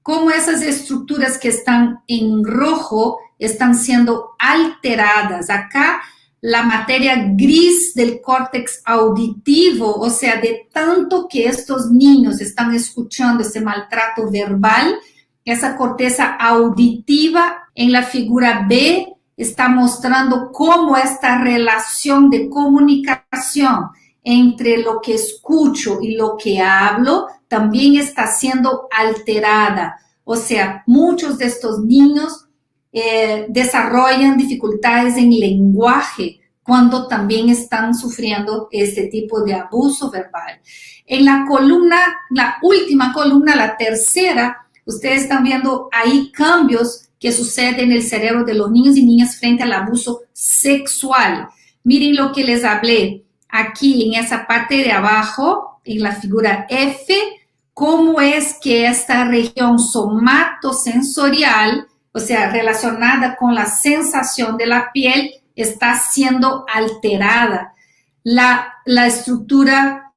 cómo esas estructuras que están en rojo están siendo alteradas. Acá la materia gris del córtex auditivo, o sea, de tanto que estos niños están escuchando ese maltrato verbal, esa corteza auditiva en la figura B está mostrando cómo esta relación de comunicación entre lo que escucho y lo que hablo también está siendo alterada. O sea, muchos de estos niños desarrollan dificultades en lenguaje cuando también están sufriendo este tipo de abuso verbal. En la columna, la última columna, la tercera, ustedes están viendo ahí cambios que suceden en el cerebro de los niños y niñas frente al abuso sexual. Miren lo que les hablé aquí en esa parte de abajo, en la figura F, cómo es que esta región somatosensorial, o sea, relacionada con la sensación de la piel, está siendo alterada. La estructura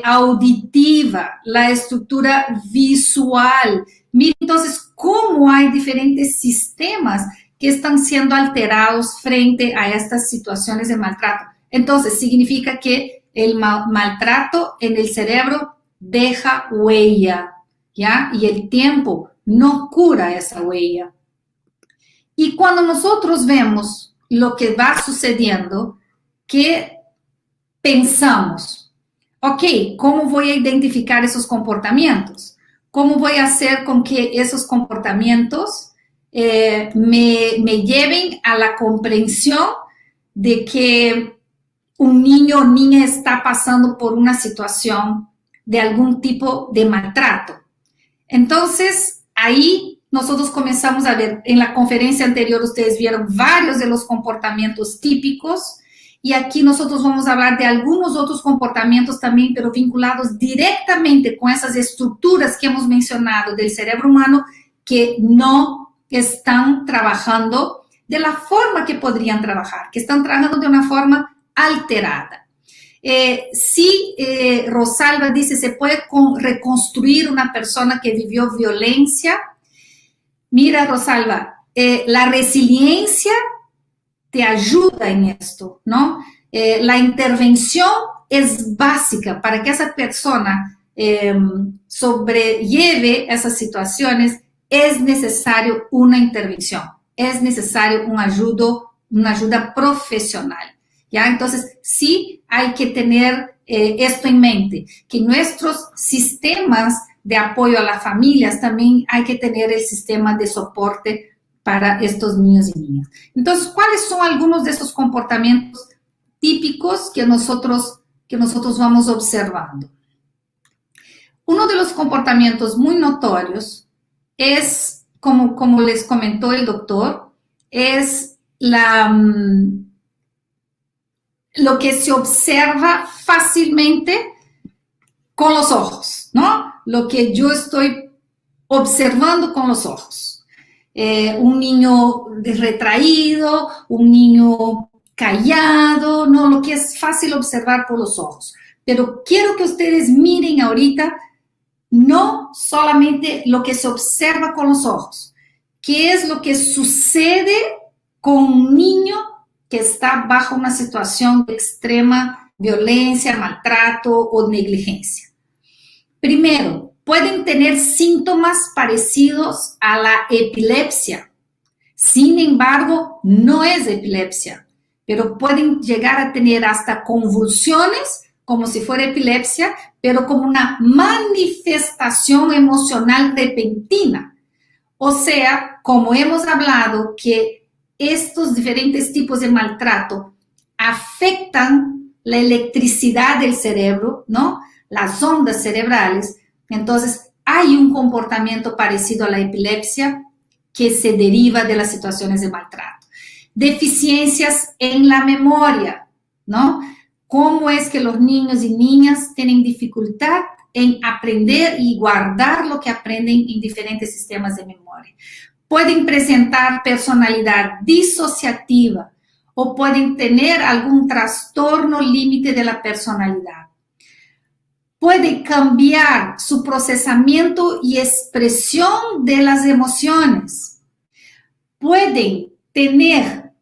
auditiva, la estructura visual. Miren entonces cómo hay diferentes sistemas que están siendo alterados frente a estas situaciones de maltrato. Entonces, significa que el maltrato en el cerebro deja huella, ¿ya? Y el tiempo no cura esa huella. Y cuando nosotros vemos lo que va sucediendo, ¿qué pensamos? Ok, ¿cómo voy a identificar esos comportamientos? ¿Cómo voy a hacer con que esos comportamientos me lleven a la comprensión de que un niño o niña está pasando por una situación de algún tipo de maltrato? Entonces, ahí nosotros comenzamos a ver, en la conferencia anterior ustedes vieron varios de los comportamientos típicos y aquí nosotros vamos a hablar de algunos otros comportamientos también, pero vinculados directamente con esas estructuras que hemos mencionado del cerebro humano que no están trabajando de la forma que podrían trabajar, que están trabajando de una forma alterada. Rosalba dice, ¿se puede reconstruir una persona que vivió violencia? Mira, Rosalba, la resiliencia te ayuda en esto, ¿no? La intervención es básica para que esa persona sobrelleve esas situaciones. Es necesario una intervención, es necesario una ayuda profesional, ¿ya? Entonces, sí hay que tener esto en mente, que nuestros sistemas de apoyo a las familias también hay que tener el sistema de soporte para estos niños y niñas. Entonces, ¿cuáles son algunos de esos comportamientos típicos que nosotros vamos observando? Uno de los comportamientos muy notorios es, como les comentó el doctor, es lo que se observa fácilmente con los ojos, ¿no? Lo que yo estoy observando con los ojos. Un niño retraído, un niño callado, ¿no? Lo que es fácil observar por los ojos. Pero quiero que ustedes miren ahorita no solamente lo que se observa con los ojos, qué es lo que sucede con un niño que está bajo una situación de extrema violencia, maltrato o negligencia. Primero, pueden tener síntomas parecidos a la epilepsia. Sin embargo, no es epilepsia, pero pueden llegar a tener hasta convulsiones como si fuera epilepsia, pero como una manifestación emocional repentina. O sea, como hemos hablado, que estos diferentes tipos de maltrato afectan la electricidad del cerebro, ¿no? Las ondas cerebrales. Entonces, hay un comportamiento parecido a la epilepsia que se deriva de las situaciones de maltrato. Deficiencias en la memoria, ¿no? ¿Cómo es que los niños y niñas tienen dificultad en aprender y guardar lo que aprenden en diferentes sistemas de memoria? Pueden presentar personalidad disociativa o pueden tener algún trastorno límite de la personalidad. puede cambiar su procesamiento y expresión de las emociones. Pueden tener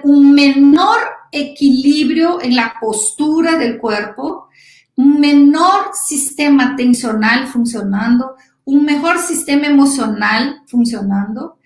un menor equilibrio en la postura del cuerpo, un menor sistema tensional funcionando, un mejor sistema emocional funcionando,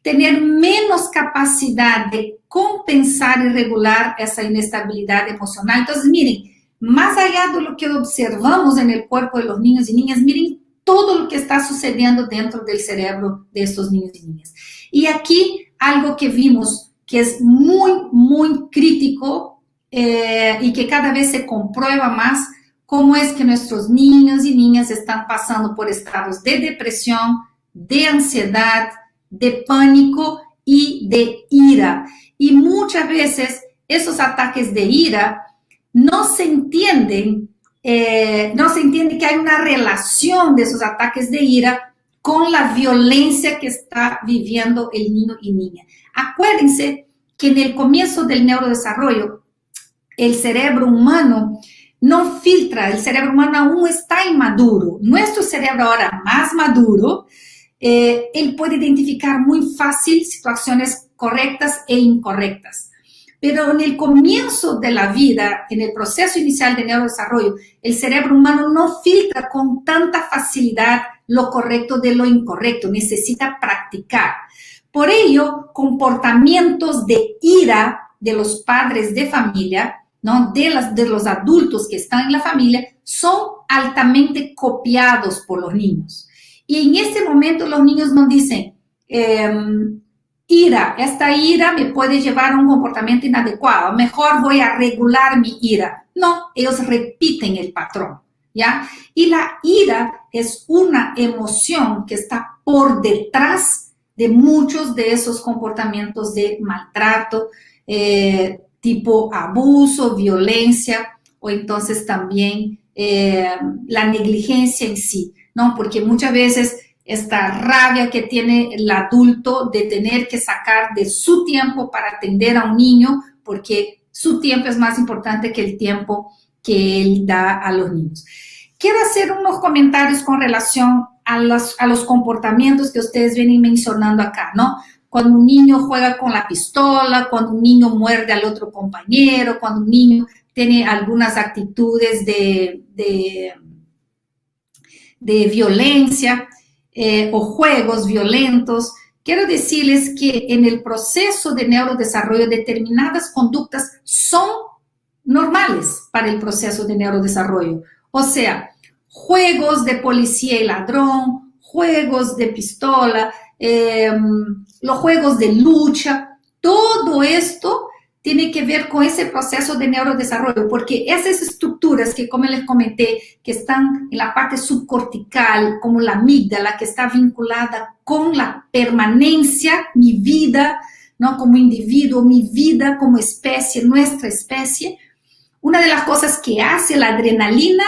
tener menos capacidad de compensar y regular esa inestabilidad emocional. Entonces, miren, más allá de lo que observamos en el cuerpo de los niños y niñas, miren todo lo que está sucediendo dentro del cerebro de estos niños y niñas. Y aquí algo que vimos que es muy, muy crítico y que cada vez se comprueba más, cómo es que nuestros niños y niñas están pasando por estados de depresión, de ansiedad, de pánico y de ira. Y muchas veces esos ataques de ira no se entiende que hay una relación de esos ataques de ira con la violencia que está viviendo el niño y niña. Acuérdense que en el comienzo del neurodesarrollo, el cerebro humano no filtra, el cerebro humano aún está inmaduro. Nuestro cerebro ahora más maduro, él puede identificar muy fácil situaciones correctas e incorrectas. Pero en el comienzo de la vida, en el proceso inicial de neurodesarrollo, el cerebro humano no filtra con tanta facilidad lo correcto de lo incorrecto, necesita practicar. Por ello, comportamientos de ira de los padres de familia, ¿no? de los adultos que están en la familia, son altamente copiados por los niños. Y en este momento los niños nos dicen, esta ira me puede llevar a un comportamiento inadecuado, mejor voy a regular mi ira. No, ellos repiten el patrón, ¿ya? Y la ira es una emoción que está por detrás de muchos de esos comportamientos de maltrato, tipo abuso, violencia, o entonces también la negligencia en sí, ¿no? Porque muchas veces esta rabia que tiene el adulto de tener que sacar de su tiempo para atender a un niño, porque su tiempo es más importante que el tiempo que él da a los niños. Quiero hacer unos comentarios con relación a los comportamientos que ustedes vienen mencionando acá, ¿no? Cuando un niño juega con la pistola, cuando un niño muerde al otro compañero, cuando un niño tiene algunas actitudes de violencia o juegos violentos. Quiero decirles que en el proceso de neurodesarrollo determinadas conductas son normales para el proceso de neurodesarrollo. O sea, juegos de policía y ladrón, juegos de pistola, los juegos de lucha, todo esto tiene que ver con ese proceso de neurodesarrollo, porque esas estructuras que, como les comenté, que están en la parte subcortical, como la amígdala, que está vinculada con la permanencia, mi vida, ¿no? Como individuo, mi vida como especie, nuestra especie. Una de las cosas que hace la adrenalina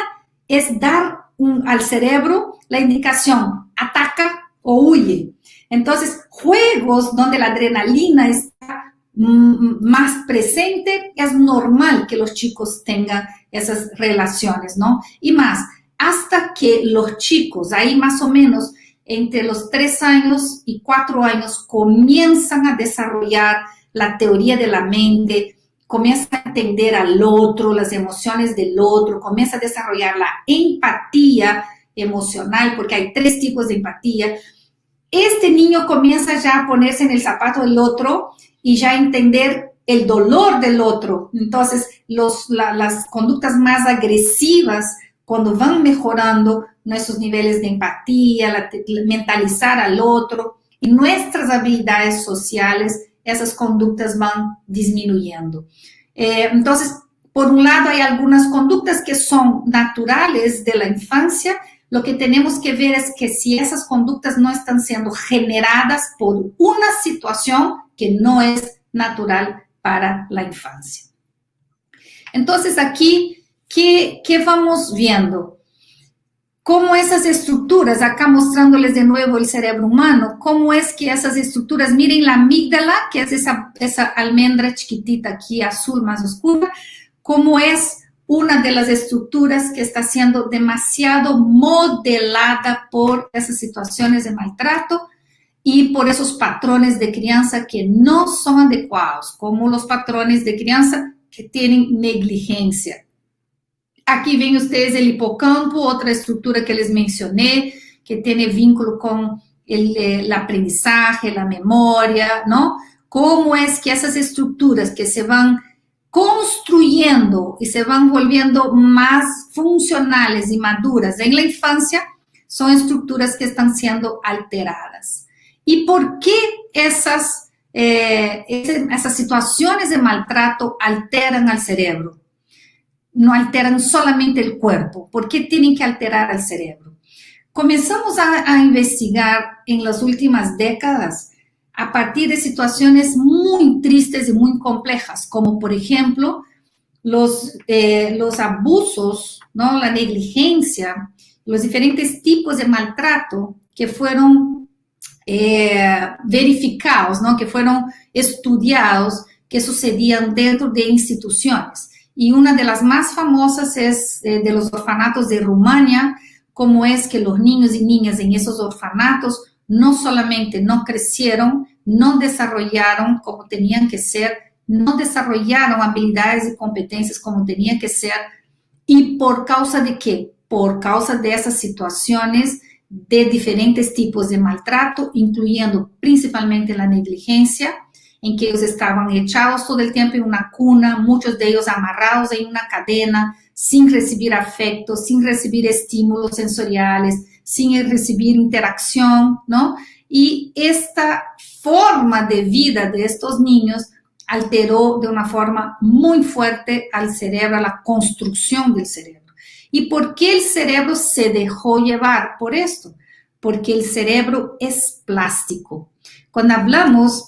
es dar al cerebro la indicación, ataca o huye. Entonces, juegos donde la adrenalina está más presente, es normal que los chicos tengan esas relaciones, ¿no? Y más, hasta que los chicos, ahí más o menos entre los 3 años y 4 años, comienzan a desarrollar la teoría de la mente, comienzan a entender al otro, las emociones del otro, comienza a desarrollar la empatía emocional, porque hay 3 tipos de empatía. Este niño comienza ya a ponerse en el zapato del otro y ya a entender el dolor del otro. Entonces, las conductas más agresivas, cuando van mejorando nuestros niveles de empatía, mentalizar al otro y nuestras habilidades sociales, esas conductas van disminuyendo. Entonces, por un lado, hay algunas conductas que son naturales de la infancia. Lo que tenemos que ver es que si esas conductas no están siendo generadas por una situación que no es natural para la infancia. Entonces, aquí, ¿qué vamos viendo? Cómo esas estructuras, acá mostrándoles de nuevo el cerebro humano, cómo es que esas estructuras, miren la amígdala, que es esa almendra chiquitita aquí, azul más oscura, cómo es una de las estructuras que está siendo demasiado modelada por esas situaciones de maltrato y por esos patrones de crianza que no son adecuados, como los patrones de crianza que tienen negligencia. Aquí ven ustedes el hipocampo, otra estructura que les mencioné, que tiene vínculo con el aprendizaje, la memoria, ¿no? Cómo es que esas estructuras que se van construyendo y se van volviendo más funcionales y maduras en la infancia, son estructuras que están siendo alteradas. ¿Y por qué esas situaciones de maltrato alteran al cerebro? No alteran solamente el cuerpo. ¿Por qué tienen que alterar al cerebro? Comenzamos a investigar en las últimas décadas a partir de situaciones muy tristes y muy complejas, como por ejemplo los abusos, ¿no? La negligencia, los diferentes tipos de maltrato que fueron verificados, ¿no? Que fueron estudiados, que sucedían dentro de instituciones. Y una de las más famosas es de los orfanatos de Rumania, cómo es que los niños y niñas en esos orfanatos no solamente no crecieron, no desarrollaron como tenían que ser, no desarrollaron habilidades y competencias como tenían que ser. ¿Y por causa de qué? Por causa de esas situaciones de diferentes tipos de maltrato, incluyendo principalmente la negligencia, en que ellos estaban echados todo el tiempo en una cuna, muchos de ellos amarrados en una cadena, sin recibir afecto, sin recibir estímulos sensoriales, sin recibir interacción, ¿no? Y esta forma de vida de estos niños alteró de una forma muy fuerte al cerebro, a la construcción del cerebro. ¿Y por qué el cerebro se dejó llevar por esto? Porque el cerebro es plástico. Cuando hablamos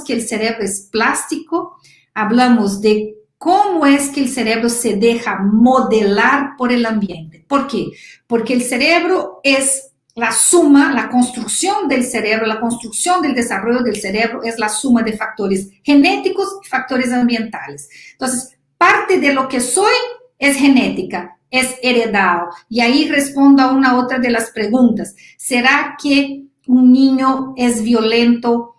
que el cerebro es plástico, hablamos de cómo es que el cerebro se deja modelar por el ambiente. ¿Por qué? Porque el cerebro es la suma, la construcción del cerebro, la construcción del desarrollo del cerebro es la suma de factores genéticos y factores ambientales. Entonces, parte de lo que soy es genética, es heredado. Y ahí respondo a una otra de las preguntas. ¿Será que un niño es violento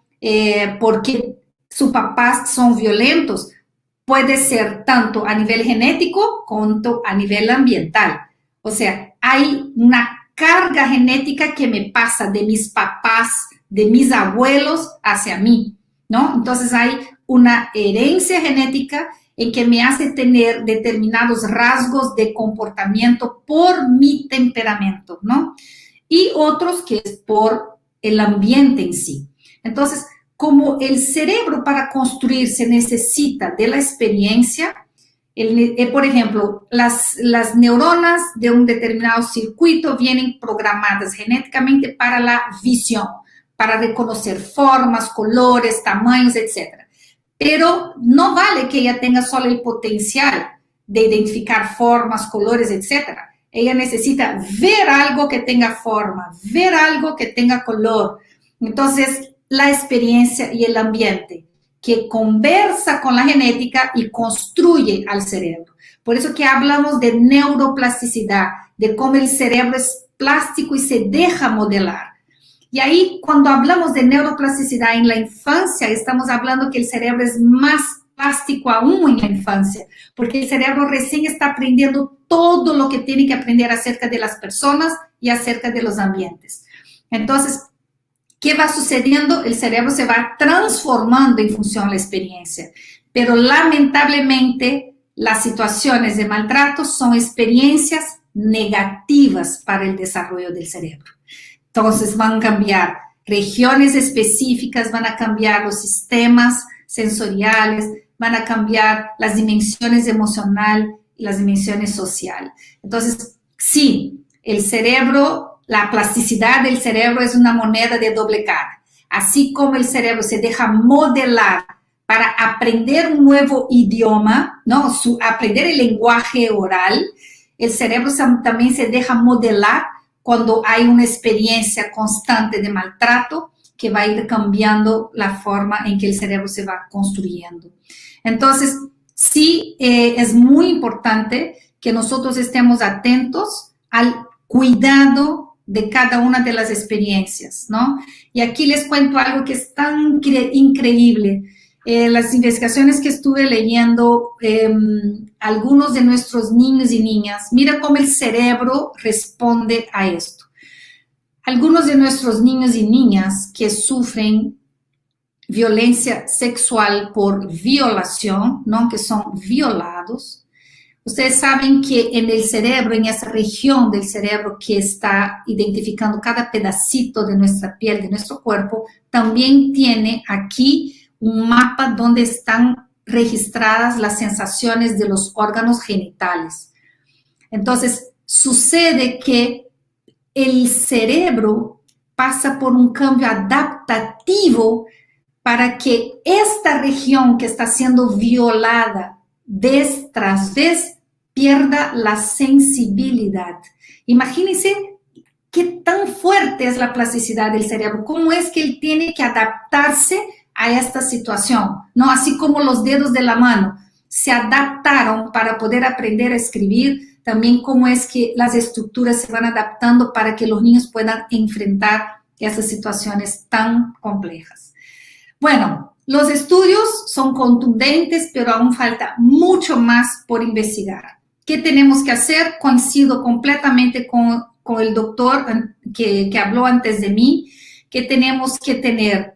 porque sus papás son violentos? Puede ser tanto a nivel genético como a nivel ambiental. O sea, hay una carga genética que me pasa de mis papás, de mis abuelos hacia mí, ¿no? Entonces hay una herencia genética en que me hace tener determinados rasgos de comportamiento por mi temperamento, ¿no? Y otros que es por el ambiente en sí. Entonces, como el cerebro para construirse necesita de la experiencia, por ejemplo, las neuronas de un determinado circuito vienen programadas genéticamente para la visión, para reconocer formas, colores, tamaños, etc. Pero no vale que ella tenga solo el potencial de identificar formas, colores, etc. Ella necesita ver algo que tenga forma, ver algo que tenga color. Entonces, la experiencia y el ambiente que conversa con la genética y construye al cerebro. Por eso que hablamos de neuroplasticidad, de cómo el cerebro es plástico y se deja modelar. Y ahí, cuando hablamos de neuroplasticidad en la infancia, estamos hablando que el cerebro es más plástico aún en la infancia, porque el cerebro recién está aprendiendo todo lo que tiene que aprender acerca de las personas y acerca de los ambientes. Entonces, ¿qué va sucediendo? El cerebro se va transformando en función de la experiencia. Pero lamentablemente, las situaciones de maltrato son experiencias negativas para el desarrollo del cerebro. Entonces, van a cambiar regiones específicas, van a cambiar los sistemas sensoriales, van a cambiar las dimensiones emocional y las dimensiones social. Entonces, sí, el cerebro, la plasticidad del cerebro es una moneda de doble cara. Así como el cerebro se deja modelar para aprender un nuevo idioma, ¿no? Aprender el lenguaje oral, el cerebro también se deja modelar cuando hay una experiencia constante de maltrato que va a ir cambiando la forma en que el cerebro se va construyendo. Entonces, sí es muy importante que nosotros estemos atentos al cuidado de cada una de las experiencias, ¿no? Y aquí les cuento algo que es tan increíble. Las investigaciones que estuve leyendo, algunos de nuestros niños y niñas, mira cómo el cerebro responde a esto. Algunos de nuestros niños y niñas que sufren violencia sexual por violación, ¿no? Que son violados. Ustedes saben que en el cerebro, en esa región del cerebro que está identificando cada pedacito de nuestra piel, de nuestro cuerpo, también tiene aquí un mapa donde están registradas las sensaciones de los órganos genitales. Entonces, sucede que el cerebro pasa por un cambio adaptativo para que esta región que está siendo violada vez tras vez pierda la sensibilidad. Imagínense qué tan fuerte es la plasticidad del cerebro, cómo es que él tiene que adaptarse a esta situación, ¿no? Así como los dedos de la mano se adaptaron para poder aprender a escribir, también cómo es que las estructuras se van adaptando para que los niños puedan enfrentar esas situaciones tan complejas. Bueno, los estudios son contundentes, pero aún falta mucho más por investigar. ¿Qué tenemos que hacer? Coincido completamente con el doctor que habló antes de mí, que tenemos que tener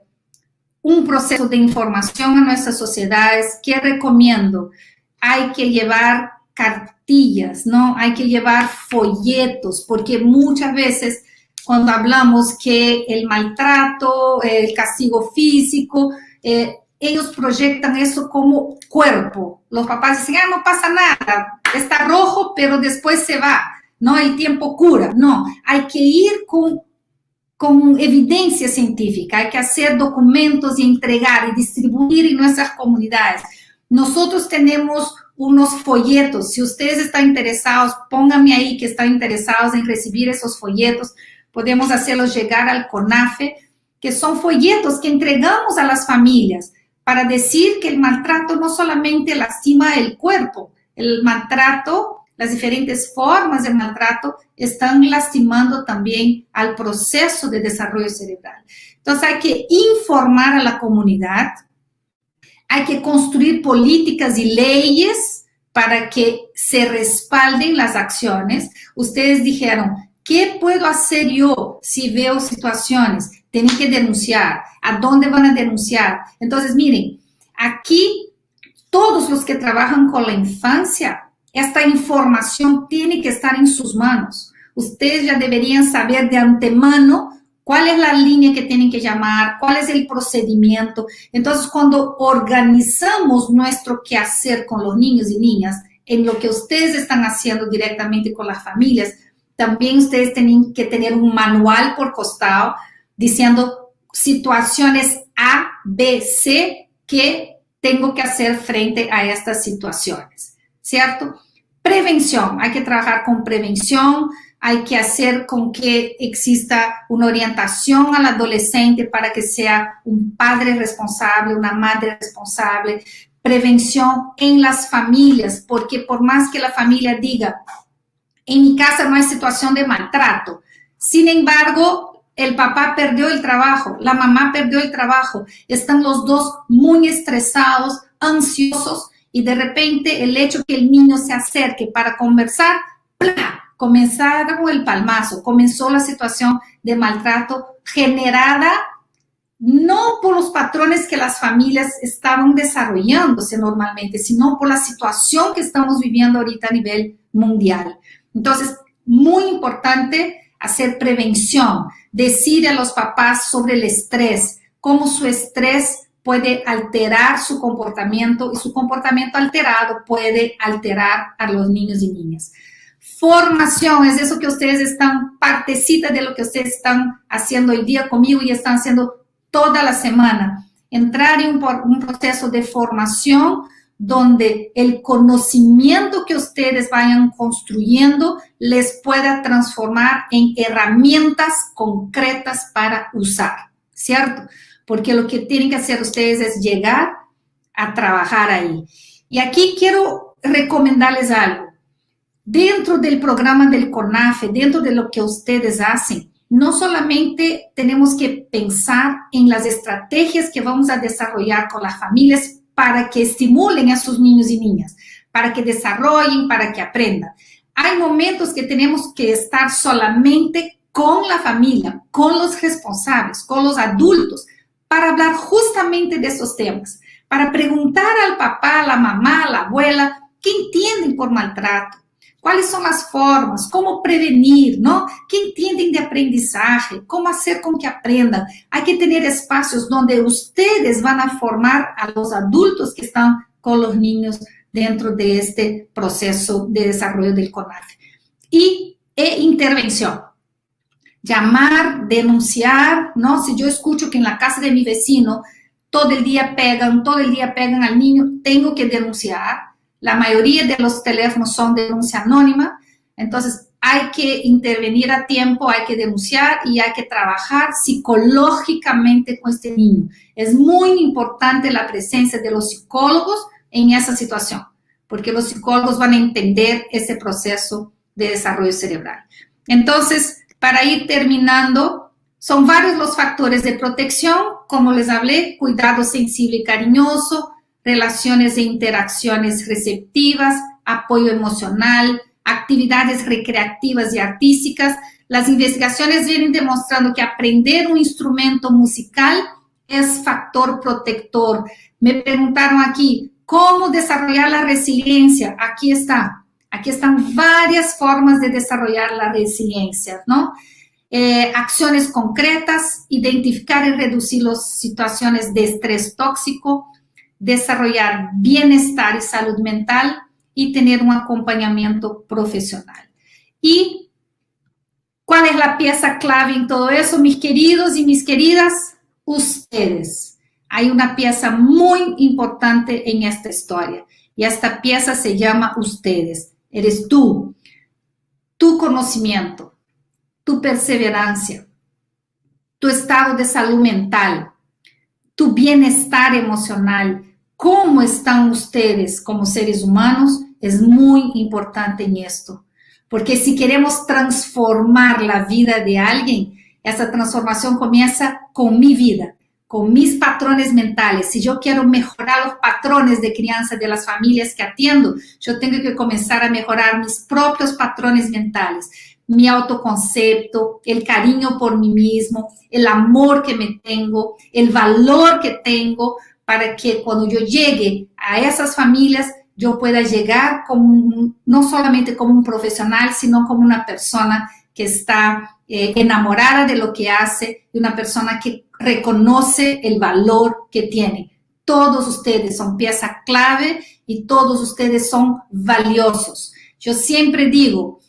un proceso de información a nuestras sociedades. ¿Qué recomiendo? Hay que llevar cartillas, ¿no? Hay que llevar folletos, porque muchas veces cuando hablamos que el maltrato, el castigo físico, ellos proyectan eso como cuerpo. Los papás dicen, no pasa nada, está rojo, pero después se va, ¿no? El tiempo cura. No, hay que ir con evidencia científica, hay que hacer documentos y entregar y distribuir en nuestras comunidades. Nosotros tenemos unos folletos, si ustedes están interesados, pónganme ahí que están interesados en recibir esos folletos, podemos hacerlos llegar al CONAFE, que son folletos que entregamos a las familias para decir que el maltrato no solamente lastima el cuerpo, el maltrato, las diferentes formas de maltrato están lastimando también al proceso de desarrollo cerebral. Entonces hay que informar a la comunidad, hay que construir políticas y leyes para que se respalden las acciones. Ustedes dijeron, ¿qué puedo hacer yo si veo situaciones? Tienen que denunciar. ¿A dónde van a denunciar? Entonces, miren, aquí todos los que trabajan con la infancia, esta información tiene que estar en sus manos. Ustedes ya deberían saber de antemano cuál es la línea que tienen que llamar, cuál es el procedimiento. Entonces, cuando organizamos nuestro quehacer con los niños y niñas, en lo que ustedes están haciendo directamente con las familias, también ustedes tienen que tener un manual por costado diciendo situaciones A, B, C que tengo que hacer frente a estas situaciones, ¿cierto? Prevención, hay que trabajar con prevención, hay que hacer con que exista una orientación al adolescente para que sea un padre responsable, una madre responsable. Prevención en las familias, porque por más que la familia diga, en mi casa no hay situación de maltrato, sin embargo, el papá perdió el trabajo, la mamá perdió el trabajo, están los dos muy estresados, ansiosos, y de repente el hecho que el niño se acerque para conversar, ¡plá!, comenzaron el palmazo, comenzó la situación de maltrato generada no por los patrones que las familias estaban desarrollándose normalmente, sino por la situación que estamos viviendo ahorita a nivel mundial. Entonces, muy importante hacer prevención, decir a los papás sobre el estrés, cómo su estrés puede alterar su comportamiento y su comportamiento alterado puede alterar a los niños y niñas. Formación, es eso que ustedes están, partecita de lo que ustedes están haciendo hoy día conmigo y están haciendo toda la semana. Entrar en un proceso de formación donde el conocimiento que ustedes vayan construyendo les pueda transformar en herramientas concretas para usar, ¿cierto? Porque lo que tienen que hacer ustedes es llegar a trabajar ahí. Y aquí quiero recomendarles algo. Dentro del programa del CONAFE, dentro de lo que ustedes hacen, no solamente tenemos que pensar en las estrategias que vamos a desarrollar con las familias para que estimulen a sus niños y niñas, para que desarrollen, para que aprendan. Hay momentos que tenemos que estar solamente con la familia, con los responsables, con los adultos, para hablar justamente de esos temas, para preguntar al papá, a la mamá, a la abuela, ¿qué entienden por maltrato? ¿Cuáles son las formas? ¿Cómo prevenir? ¿No? ¿Qué entienden de aprendizaje? ¿Cómo hacer con que aprendan? Hay que tener espacios donde ustedes van a formar a los adultos que están con los niños dentro de este proceso de desarrollo del CONAFE. Y intervención. Llamar, denunciar, ¿no? Si yo escucho que en la casa de mi vecino todo el día pegan al niño, tengo que denunciar. La mayoría de los teléfonos son denuncia anónima, entonces hay que intervenir a tiempo, hay que denunciar y hay que trabajar psicológicamente con este niño. Es muy importante la presencia de los psicólogos en esa situación, porque los psicólogos van a entender ese proceso de desarrollo cerebral. Entonces, para ir terminando, son varios los factores de protección, como les hablé, cuidado sensible y cariñoso, relaciones e interacciones receptivas, apoyo emocional, actividades recreativas y artísticas. Las investigaciones vienen demostrando que aprender un instrumento musical es factor protector. Me preguntaron aquí, ¿cómo desarrollar la resiliencia? Aquí está. Aquí están varias formas de desarrollar la resiliencia, ¿no? Acciones concretas, identificar y reducir las situaciones de estrés tóxico, desarrollar bienestar y salud mental y tener un acompañamiento profesional. ¿Y cuál es la pieza clave en todo eso, mis queridos y mis queridas? Ustedes. Hay una pieza muy importante en esta historia y esta pieza se llama ustedes. Eres tú, tu conocimiento, tu perseverancia, tu estado de salud mental, tu bienestar emocional. ¿Cómo están ustedes como seres humanos? Es muy importante en esto, porque si queremos transformar la vida de alguien, esa transformación comienza con mi vida, con mis patrones mentales. Si yo quiero mejorar los patrones de crianza de las familias que atiendo, yo tengo que comenzar a mejorar mis propios patrones mentales, mi autoconcepto, el cariño por mí mismo, el amor que me tengo, el valor que tengo, para que cuando yo llegue a esas familias, yo pueda llegar como, no solamente como un profesional, sino como una persona que está enamorada de lo que hace, y una persona que reconoce el valor que tiene. Todos ustedes son pieza clave y todos ustedes son valiosos. Yo siempre digo,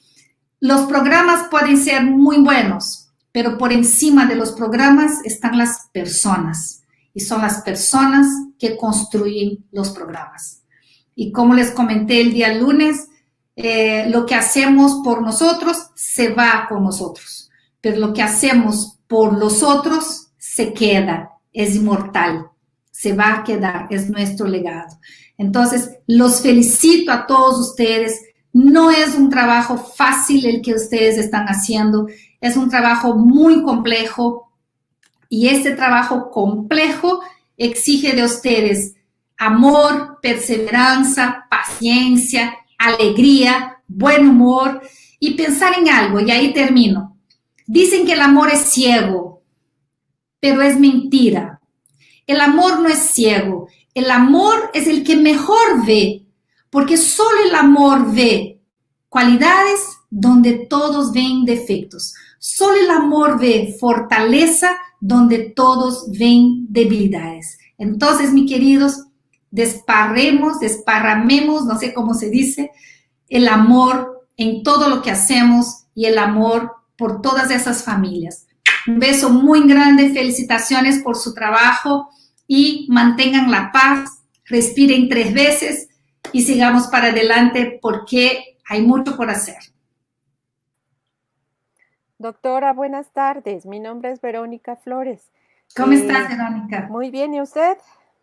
los programas pueden ser muy buenos, pero por encima de los programas están las personas. Y son las personas que construyen los programas. Y como les comenté el día lunes, lo que hacemos por nosotros se va con nosotros, pero lo que hacemos por los otros se queda, es inmortal, se va a quedar, es nuestro legado. Entonces, los felicito a todos ustedes. No es un trabajo fácil el que ustedes están haciendo, es un trabajo muy complejo. Y este trabajo complejo exige de ustedes amor, perseverancia, paciencia, alegría, buen humor y pensar en algo, y ahí termino. Dicen que el amor es ciego, pero es mentira. El amor no es ciego, el amor es el que mejor ve, porque solo el amor ve cualidades donde todos ven defectos. Solo el amor ve fortaleza donde todos ven debilidades. Entonces, mis queridos, desparramemos, no sé cómo se dice, el amor en todo lo que hacemos y el amor por todas esas familias. Un beso muy grande, felicitaciones por su trabajo y mantengan la paz, respiren 3 veces y sigamos para adelante porque hay mucho por hacer. Doctora, buenas tardes. Mi nombre es Verónica Flores. ¿Cómo estás, Verónica? Muy bien, ¿y usted?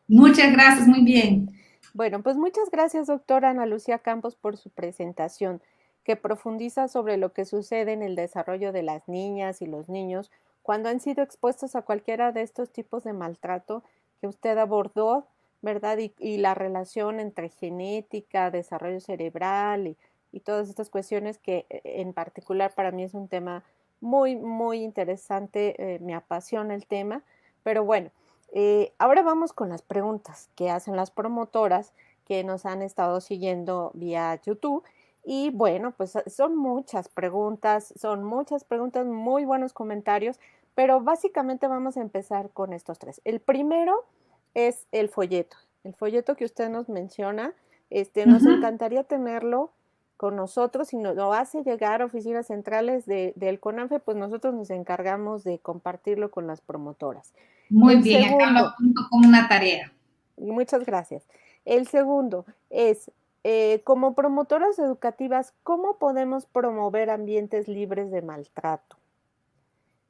Muchas gracias, muy bien. Bueno, pues muchas gracias, doctora Ana Lucía Campos, por su presentación, que profundiza sobre lo que sucede en el desarrollo de las niñas y los niños cuando han sido expuestos a cualquiera de estos tipos de maltrato que usted abordó, ¿verdad? Y la relación entre genética, desarrollo cerebral y todas estas cuestiones que en particular para mí es un tema muy, muy interesante, me apasiona el tema, pero bueno. Ahora vamos con las preguntas que hacen las promotoras que nos han estado siguiendo vía YouTube. Y bueno, pues son muchas preguntas, muy buenos comentarios, pero básicamente vamos a empezar con estos tres. El primero es el folleto que usted nos menciona. Nos encantaría tenerlo con nosotros. Si nos lo hace llegar a oficinas centrales del CONANFE, pues nosotros nos encargamos de compartirlo con las promotoras. Muy El bien, acá lo segundo, apunto como una tarea. muchas gracias. El segundo es, como promotoras educativas, ¿cómo podemos promover ambientes libres de maltrato?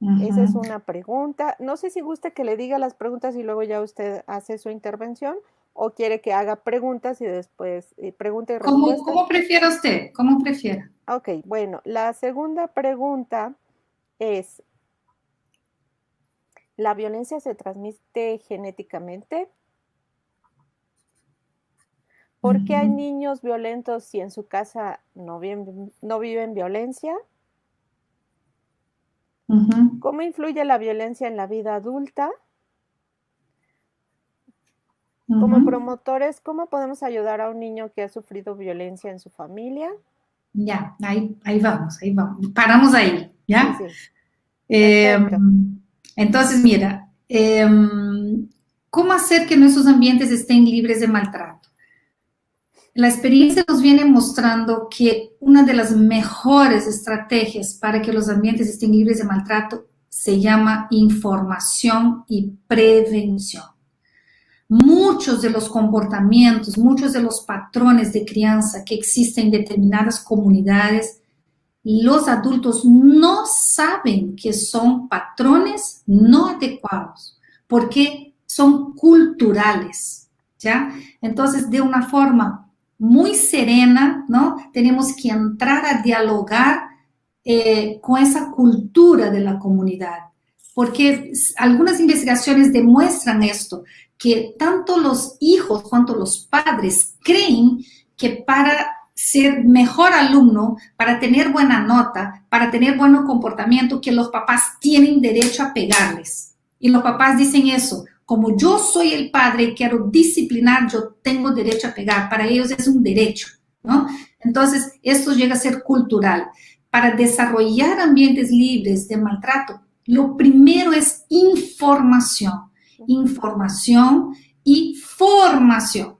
Esa es Ujú. una pregunta. No sé si gusta que le diga las preguntas y luego ya usted hace su intervención o quiere que haga preguntas y después pregunta y ¿Cómo, respuesta. cómo prefiera usted? ¿Cómo prefiera? Ok, bueno, la segunda pregunta es, ¿la violencia se transmite genéticamente? ¿Por qué hay Ujú, niños violentos si en su casa no viven violencia? ujú, ¿Cómo influye la violencia en la vida adulta? Como ujú. promotores, ¿cómo podemos ayudar a un niño que ha sufrido violencia en su familia? Ya, ahí vamos, ahí vamos. Paramos ahí, Sí, ¿ya? sí, Eh, perfecto. entonces, mira, ¿cómo hacer que nuestros ambientes estén libres de maltrato? La experiencia nos viene mostrando que una de las mejores estrategias para que los ambientes estén libres de maltrato se llama información y prevención. Muchos de los comportamientos, muchos de los patrones de crianza que existen en determinadas comunidades, los adultos no saben que son patrones no adecuados, porque son culturales, ¿ya? Entonces, de una forma muy serena, ¿no? Tenemos que entrar a dialogar con esa cultura de la comunidad, porque algunas investigaciones demuestran esto, que tanto los hijos cuanto los padres creen que para ser mejor alumno, para tener buena nota, para tener buen comportamiento, que los papás tienen derecho a pegarles. Y los papás dicen eso, como yo soy el padre y quiero disciplinar, yo tengo derecho a pegar. Para ellos es un derecho, ¿no? Entonces, esto llega a ser cultural. Para desarrollar ambientes libres de maltrato, lo primero es información, Ujú. información y formación.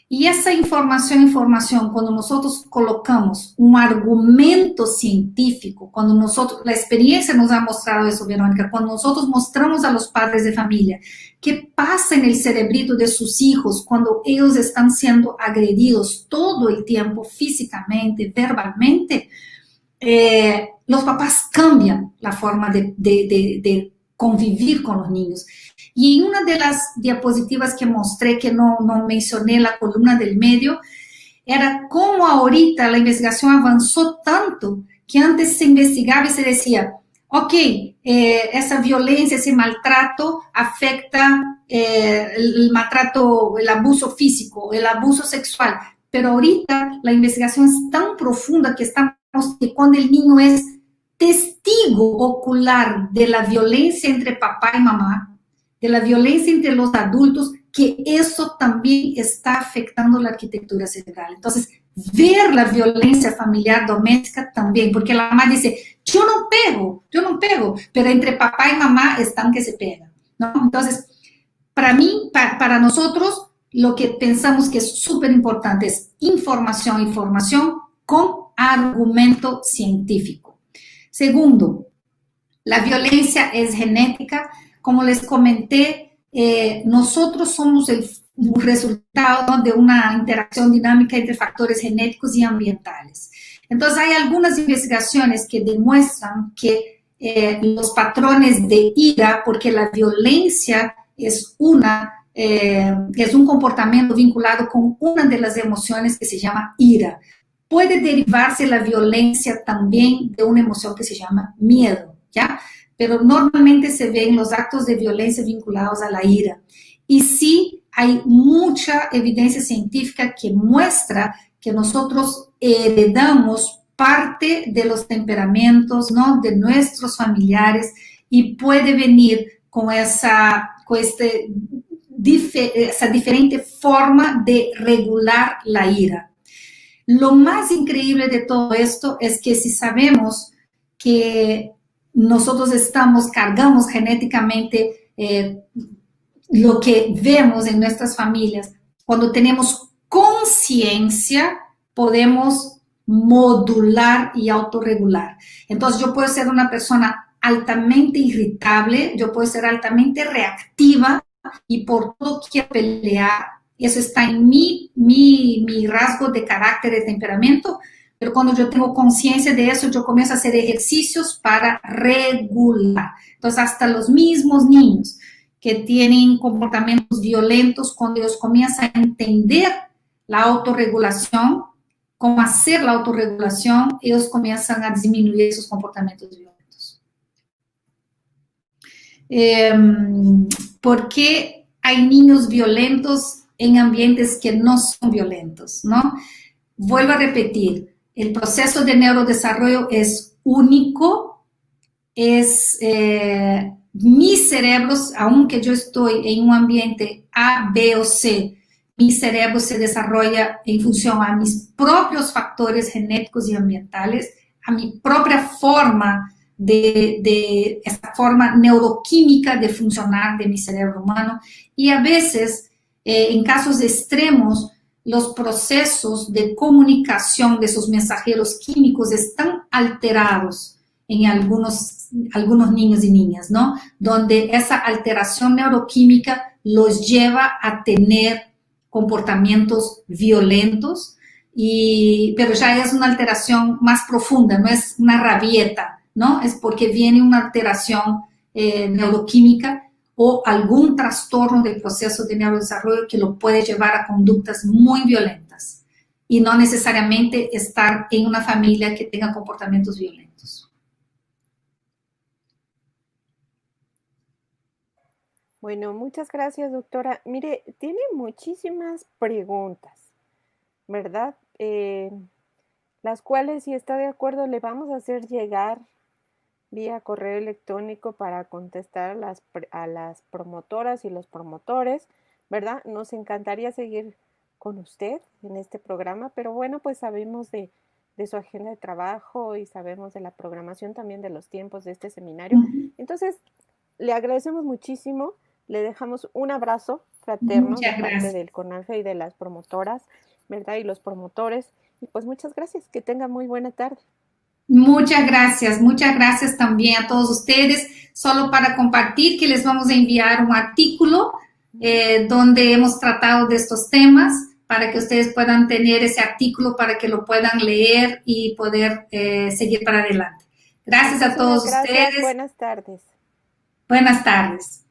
Y esa información, cuando nosotros colocamos un argumento científico, cuando nosotros, la experiencia nos ha mostrado eso, Verónica, cuando nosotros mostramos a los padres de familia qué pasa en el cerebrito de sus hijos cuando ellos están siendo agredidos todo el tiempo, físicamente, verbalmente, los papás cambian la forma de convivir con los niños. Y en una de las diapositivas que mostré, que no mencioné la columna del medio, era cómo ahorita la investigación avanzó tanto que antes se investigaba y se decía, ok, esa violencia, ese maltrato afecta el maltrato, el abuso físico, el abuso sexual, pero ahorita la investigación es tan profunda que estamos que cuando el niño es testigo ocular de la violencia entre papá y mamá, de la violencia entre los adultos, que eso también está afectando la arquitectura cerebral. Entonces, ver la violencia familiar doméstica también, porque la mamá dice, yo no pego, pero entre papá y mamá están que se pegan, ¿no? Entonces, para mí, para nosotros, lo que pensamos que es súper importante es información, información con argumento científico. Segundo, la violencia es genética. Como les comenté, nosotros somos el resultado, ¿no?, de una interacción dinámica entre factores genéticos y ambientales. Entonces, hay algunas investigaciones que demuestran que los patrones de ira, porque la violencia es una es un comportamiento vinculado con una de las emociones que se llama ira. Puede derivarse la violencia también de una emoción que se llama miedo, ¿ya? Pero normalmente se ven los actos de violencia vinculados a la ira. Y sí hay mucha evidencia científica que muestra que nosotros heredamos parte de los temperamentos, ¿no?, de nuestros familiares, y puede venir con esa diferente forma de regular la ira. Lo más increíble de todo esto es que si sabemos que nosotros cargamos genéticamente lo que vemos en nuestras familias, cuando tenemos conciencia, podemos modular y autorregular. Entonces, yo puedo ser una persona altamente irritable, yo puedo ser altamente reactiva y por todo quiero pelear. Eso está en mi rasgo de carácter, de temperamento, pero cuando yo tengo conciencia de eso, yo comienzo a hacer ejercicios para regular. Entonces, hasta los mismos niños que tienen comportamientos violentos, cuando ellos comienzan a entender la autorregulación, cómo hacer la autorregulación, ellos comienzan a disminuir esos comportamientos violentos. ¿Por qué hay niños violentos en ambientes que no son violentos, ¿no? Vuelvo a repetir, el proceso de neurodesarrollo es único, mis cerebros, aunque yo estoy en un ambiente A, B o C, mi cerebro se desarrolla en función a mis propios factores genéticos y ambientales, a mi propia forma esta forma neuroquímica de funcionar de mi cerebro humano, y a veces, en casos extremos, los procesos de comunicación de esos mensajeros químicos están alterados en algunos niños y niñas, ¿no? Donde esa alteración neuroquímica los lleva a tener comportamientos violentos, pero ya es una alteración más profunda, no es una rabieta, ¿no? Es porque viene una alteración neuroquímica o algún trastorno del proceso de neurodesarrollo que lo puede llevar a conductas muy violentas y no necesariamente estar en una familia que tenga comportamientos violentos. Bueno, muchas gracias, doctora. Mire, tiene muchísimas preguntas, ¿verdad? Las cuales, si está de acuerdo, le vamos a hacer llegar vía correo electrónico para contestar a las promotoras y los promotores, ¿verdad? Nos encantaría seguir con usted en este programa, pero bueno, pues sabemos de su agenda de trabajo y sabemos de la programación también de los tiempos de este seminario. Entonces, le agradecemos muchísimo, le dejamos un abrazo fraterno de parte del CONAFE y de las promotoras, ¿verdad? Y los promotores, y pues muchas gracias, que tengan muy buena tarde. Muchas gracias también a todos ustedes. Solo para compartir que les vamos a enviar un artículo donde hemos tratado de estos temas para que ustedes puedan tener ese artículo, para que lo puedan leer y poder seguir para adelante. Gracias a todos ustedes. Buenas tardes. Buenas tardes.